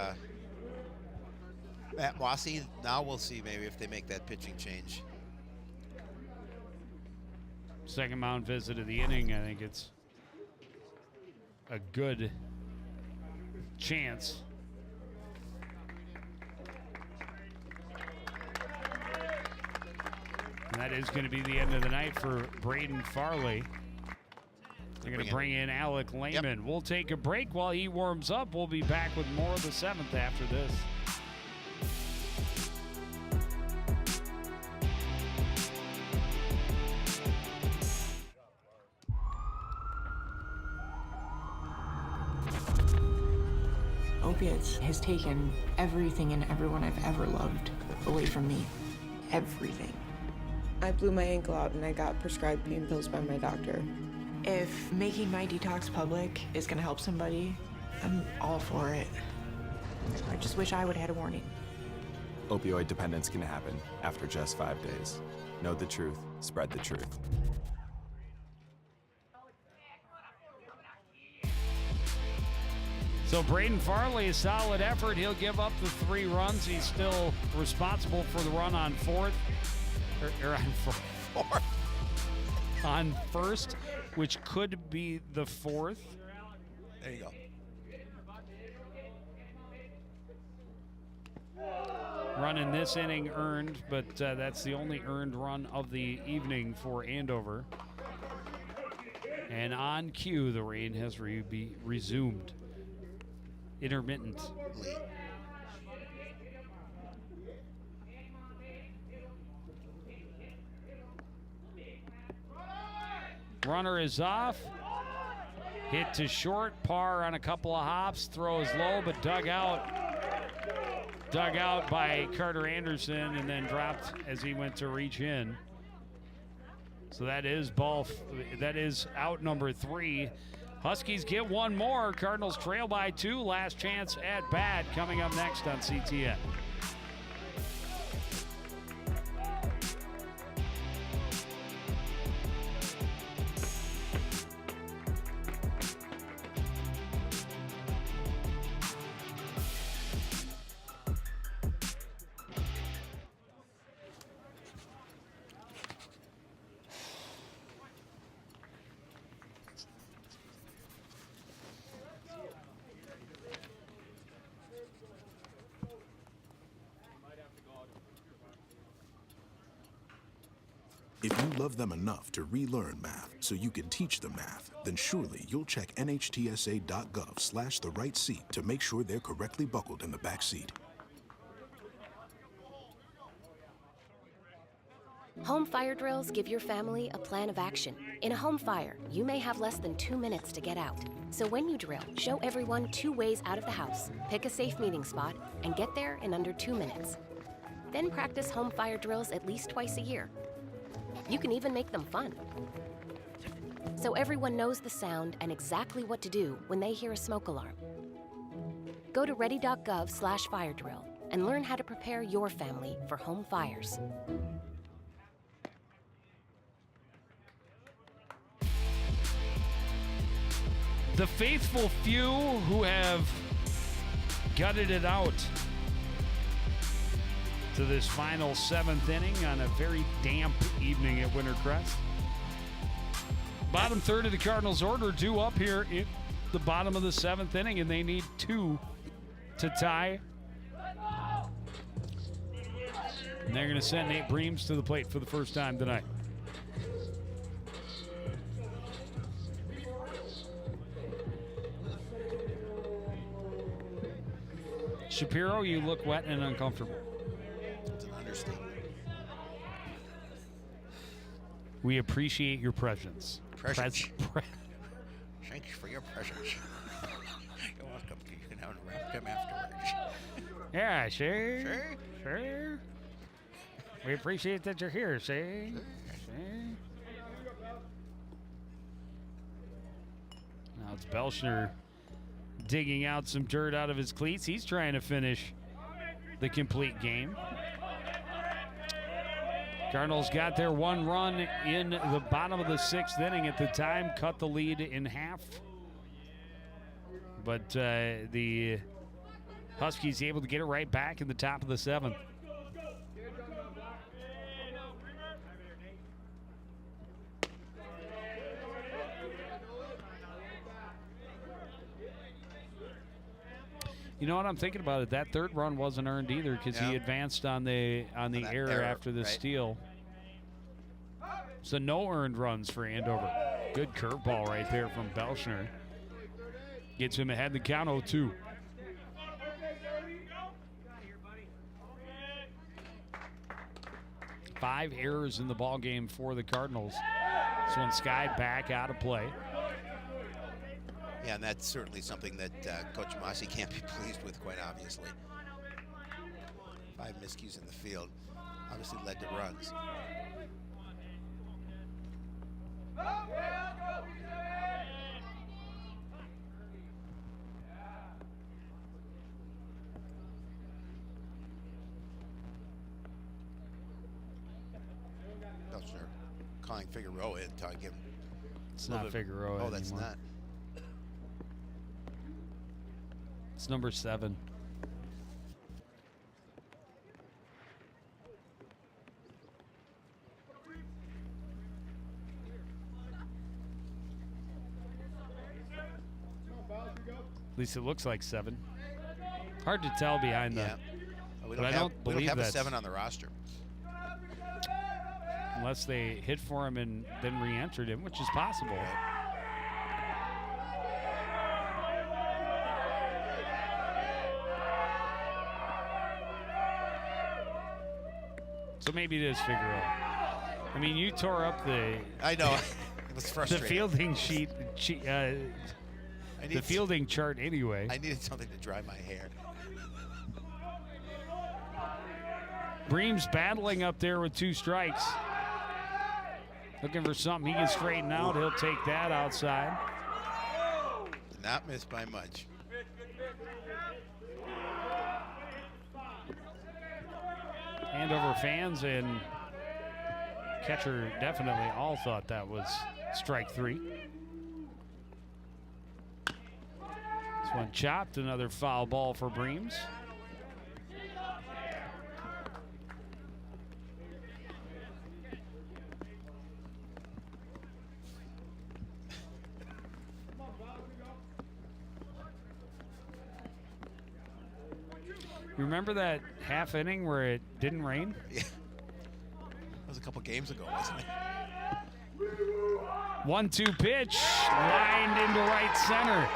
Matt Mossy. Now we'll see maybe if they make that pitching change. Second mound visit of the inning. I think it's a good chance. And that is going to be the end of the night for Braden Farley. They're going to bring in Alec Lehman. Yep. We'll take a break while he warms up. We'll be back with more of the 7th after this. Opiates has taken everything and everyone I've ever loved away from me. Everything. I blew my ankle out and I got prescribed pain pills by my doctor. If making my detox public is gonna help somebody, I'm all for it. I just wish I would have had a warning. Opioid dependence can happen after just 5 days. Know the truth, spread the truth. So Braden Farley, a solid effort. He'll give up the 3 runs. He's still responsible for the run on fourth. Or on fourth. On first, which could be the 4th. There you go. Run in this inning earned, but that's the only earned run of the evening for Andover. And on cue, the rain has resumed intermittently. Runner is off. Hit to short. Par on a couple of hops. Throw is low, but dug out. Dug out by Carter Anderson and then dropped as he went to reach in. So that is out number 3. Huskies get 1 more. Cardinals trail by 2. Last chance at bat coming up next on CTN. If you love them enough to relearn math so you can teach them math, then surely you'll check nhtsa.gov/the-right-seat to make sure they're correctly buckled in the back seat. Home fire drills give your family a plan of action. In a home fire, you may have less than 2 minutes to get out. So when you drill, show everyone 2 ways out of the house, pick a safe meeting spot, and get there in under 2 minutes. Then practice home fire drills at least twice a year. You can even make them fun. so everyone knows the sound and exactly what to do when they hear a smoke alarm. Go to ready.gov/fire drill and learn how to prepare your family for home fires. The faithful few who have gutted it out to this final 7th inning on a very damp evening at Wintercrest. Bottom third of the Cardinals' order due up here in the bottom of the 7th inning, and they need 2 to tie. And they're going to send Nate Breams to the plate for the first time tonight. Shapiro, you look wet and uncomfortable. It's an understatement. We appreciate your presence. Presence. Thanks for your presence. You're welcome. You can have a wrap them afterwards. Yeah, sure. Sure. Sure. We appreciate that you're here, see? Now it's Belshner digging out some dirt out of his cleats. He's trying to finish the complete game. Cardinals got their 1 run in the bottom of the 6th inning at the time, cut the lead in half. But the Huskies able to get it right back in the top of the 7th. You know what I'm thinking about it? That 3rd run wasn't earned either because he advanced on the error after the steal. So no earned runs for Andover. Good curveball right there from Belshner. Gets him ahead in the count 0-2. Five errors in the ball game for the Cardinals. This one skied back out of play. Yeah, and that's certainly something that Coach Mossy can't be pleased with, quite obviously. 5 miscues in the field obviously led to runs. Belcher calling Figueroa in, telling him. It's not Figueroa. Oh, that's anymore. not. It's number 7. At least it looks like 7. Hard to tell behind that. We but don't I have, don't we believe don't have a that's 7 on the roster. Unless they hit for him and then re-entered him, which is possible. So maybe it is Figueroa. I mean, you tore up the. I know. It was frustrating. The fielding sheet. The fielding chart anyway. I needed something to dry my hair. Breams battling up there with 2 strikes. Looking for something he can straighten out. He'll take that outside. Did not miss by much. Andover fans and catcher definitely all thought that was strike 3. This one chopped, another foul ball for Breams. You remember that half inning where it didn't rain? Yeah. That was a couple games ago, wasn't it? 1-2 pitch, lined into right center.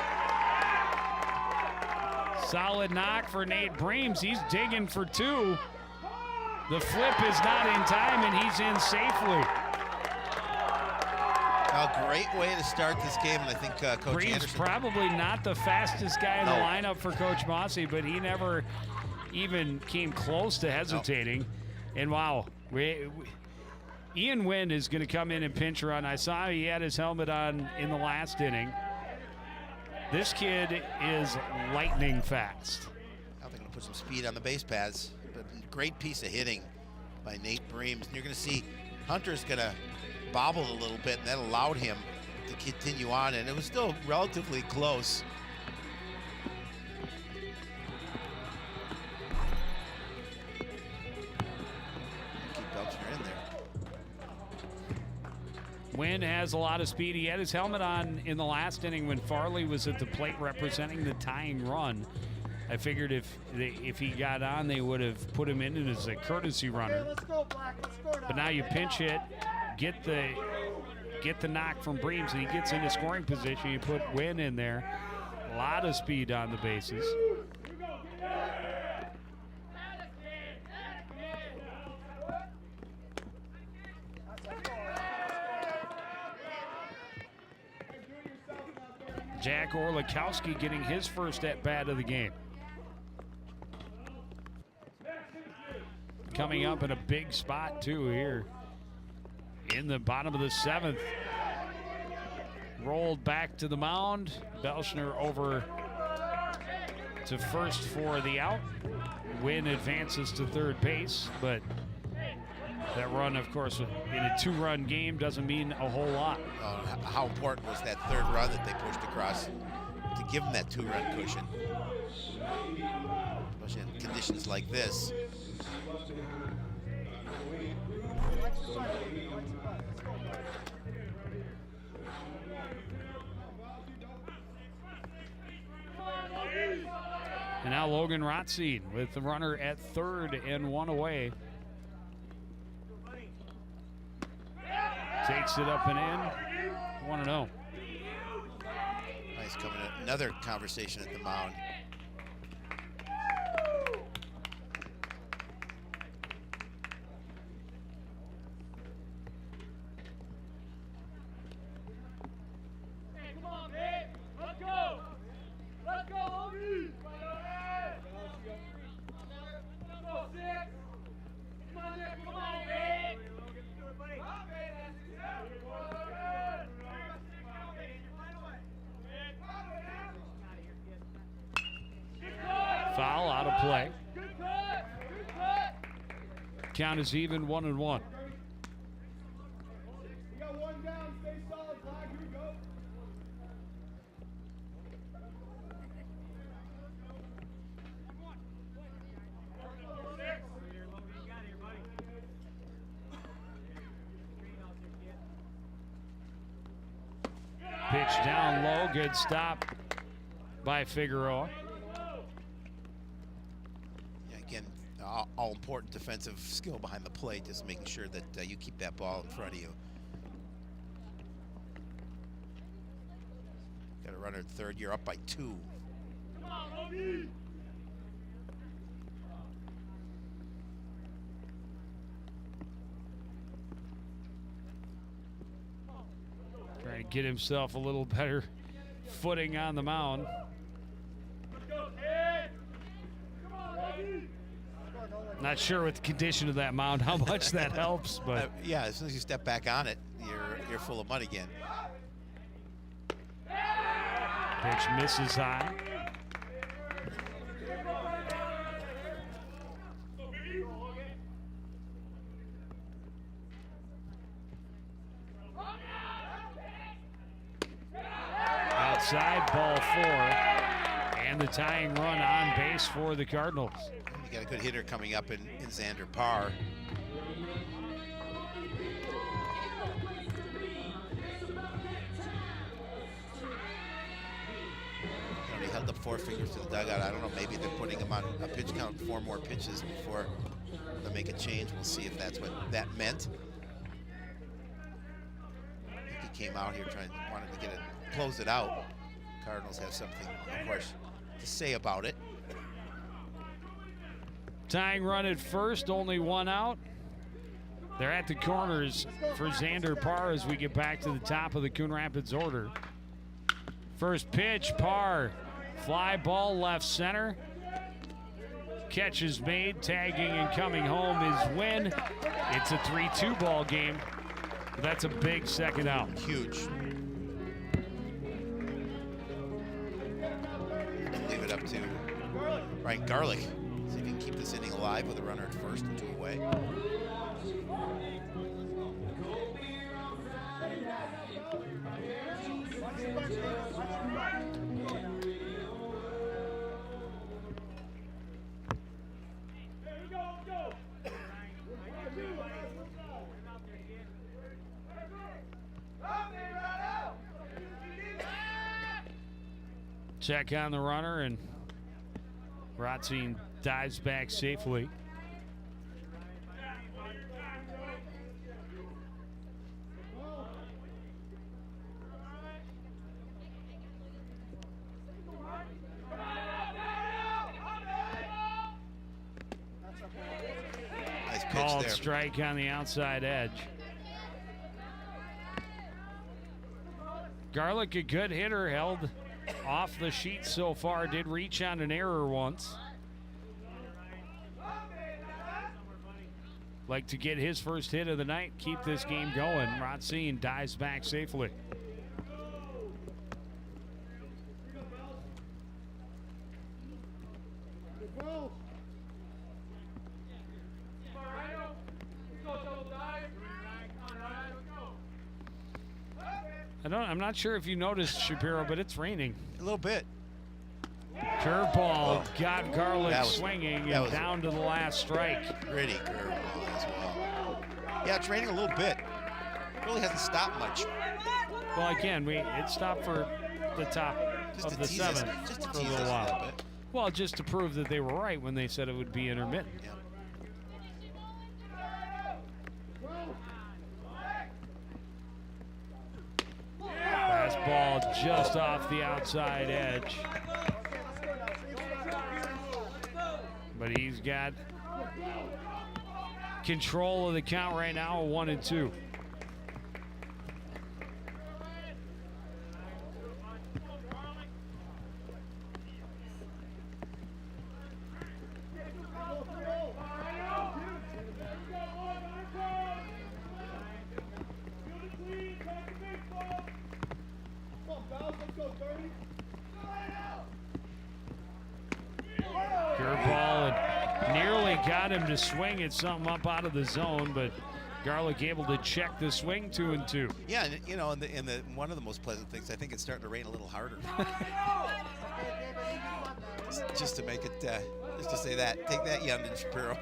Solid knock for Nate Breams. He's digging for 2. The flip is not in time, and he's in safely. A great way to start this game, and I think Coach Breams Anderson. Probably not the fastest guy in the lineup for Coach Mossy, but he never even came close to hesitating. And wow, Ian Wynn is going to come in and pinch run. I saw he had his helmet on in the last inning. This kid is lightning fast. Now they're going to put some speed on the base paths. But great piece of hitting by Nate Breams. And you're going to see Hunter's going to bobble a little bit, and that allowed him to continue on. And it was still relatively close. Keep Belcher in there. Wynn has a lot of speed. He had his helmet on in the last inning when Farley was at the plate representing the tying run. I figured if he got on, they would have put him in as a courtesy runner. But now you pinch hit, get the knock from Breams, and he gets into scoring position. You put Wynn in there. A lot of speed on the bases. Jack Orlikowski getting his first at-bat of the game. Coming up in a big spot, too, here in the bottom of the 7th. Rolled back to the mound. Belschner over to first for the out. Wynn advances to third base, but that run, of course, in a 2-run game doesn't mean a whole lot. How important was that third run that they pushed across to give them that 2-run cushion? Especially in conditions like this. And now Logan Rothstein with the runner at third and 1 away. Takes it up and in. 1-0. Nice coming in. Another conversation at the mound. Foul out of play. Count is even, 1-1. Pitch down low, good stop by Figueroa. Again, all important defensive skill behind the plate, just making sure that you keep that ball in front of you. Got a runner at third, you're up by 2. Trying to get himself a little better footing on the mound. Not sure with the condition of that mound how much that helps, but yeah, as soon as you step back on it, you're full of mud again. Pitch misses high. Outside, ball 4, and the tying run on base for the Cardinals. You got a good hitter coming up in Xander Parr. He held up 4 fingers to the dugout. I don't know, maybe they're putting him on a pitch count, 4 more pitches before they make a change. We'll see if that's what that meant. I think he came out here wanted to get it, close it out. Cardinals have something, of course, to say about it. Tying run at first, only 1 out. They're at the corners for Xander Parr as we get back to the top of the Coon Rapids order. First pitch, Parr. Fly ball left center. catches made, tagging and coming home is Wynn. It's a 3-2 ball game. That's a big second out. Huge. Leave it up to Ryan Garlick. See if he can keep this inning alive with a runner at first and 2 away. Check on the runner, and Rotzine dives back safely. Nice pitch Called there. strike on the outside edge. Garlick, a good hitter, held off the sheet so far, did reach on an error once. Like to get his first hit of the night, keep this game going. Rotzine dives back safely. I'm not sure if you noticed, Shapiro, but it's raining. A little bit. Curveball got Garlic swinging and was down to the last strike. Pretty curveball as well. Yeah, it's raining a little bit. Really hasn't stopped much. Well, again, it stopped for the top of the seventh for a little while. Well, just to prove that they were right when they said it would be intermittent. Yeah. Fastball just off the outside edge. But he's got control of the count right now, 1-2. Curveball and nearly got him to swing at something up out of the zone, but Garlic able to check the swing, 2-2. Yeah, and you know, and the one of the most pleasant things, I think it's starting to rain a little harder. just to make it, just to say that. Take that, Yandin Shapiro.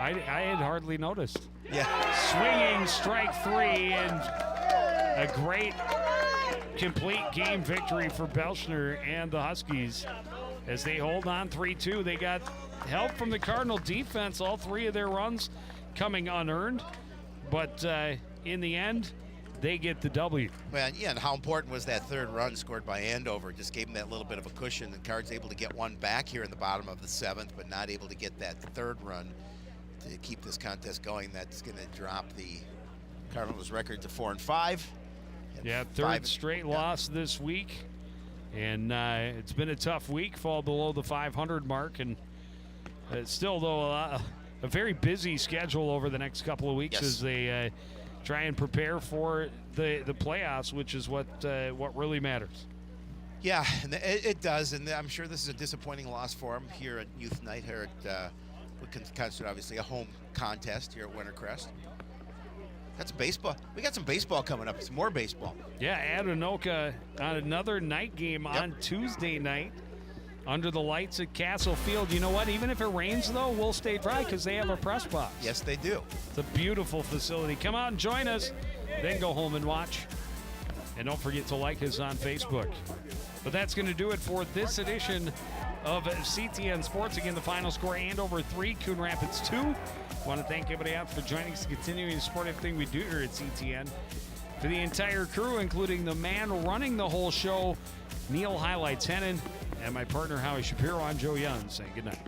I had hardly noticed. Yeah. Swinging strike 3 and a great complete game victory for Belschner and the Huskies as they hold on 3-2. They got help from the Cardinal defense, all 3 of their runs coming unearned, but in the end, they get the W. Well, yeah, and how important was that third run scored by Andover? Just gave them that little bit of a cushion. The Cards able to get one back here in the bottom of the 7th, but not able to get that third run to keep this contest going. That's going to drop the Cardinals' record to 4-5. Yeah, third straight loss this week, and it's been a tough week, fall below the 500 mark, and still, though, a very busy schedule over the next couple of weeks as they try and prepare for the playoffs, which is what really matters. Yeah, and it does, and I'm sure this is a disappointing loss for them here at Youth Night here at what can consider obviously a home contest here at Wintercrest. Got some baseball. We got some baseball coming up. Some more baseball. Yeah, Adenoka on another night game on Tuesday night under the lights at Castle Field. You know what? Even if it rains, though, we'll stay dry because they have a press box. Yes, they do. It's a beautiful facility. Come out and join us, then go home and watch. And don't forget to like us on Facebook. But that's going to do it for this edition of CTN Sports. Again, the final score, Andover 3, Coon Rapids 2. Want to thank everybody out for joining us, continuing to support everything we do here at CTN. For the entire crew, including the man running the whole show, Neil Highlights Hennon, and my partner, Howie Shapiro, I'm Joe Young, saying good night.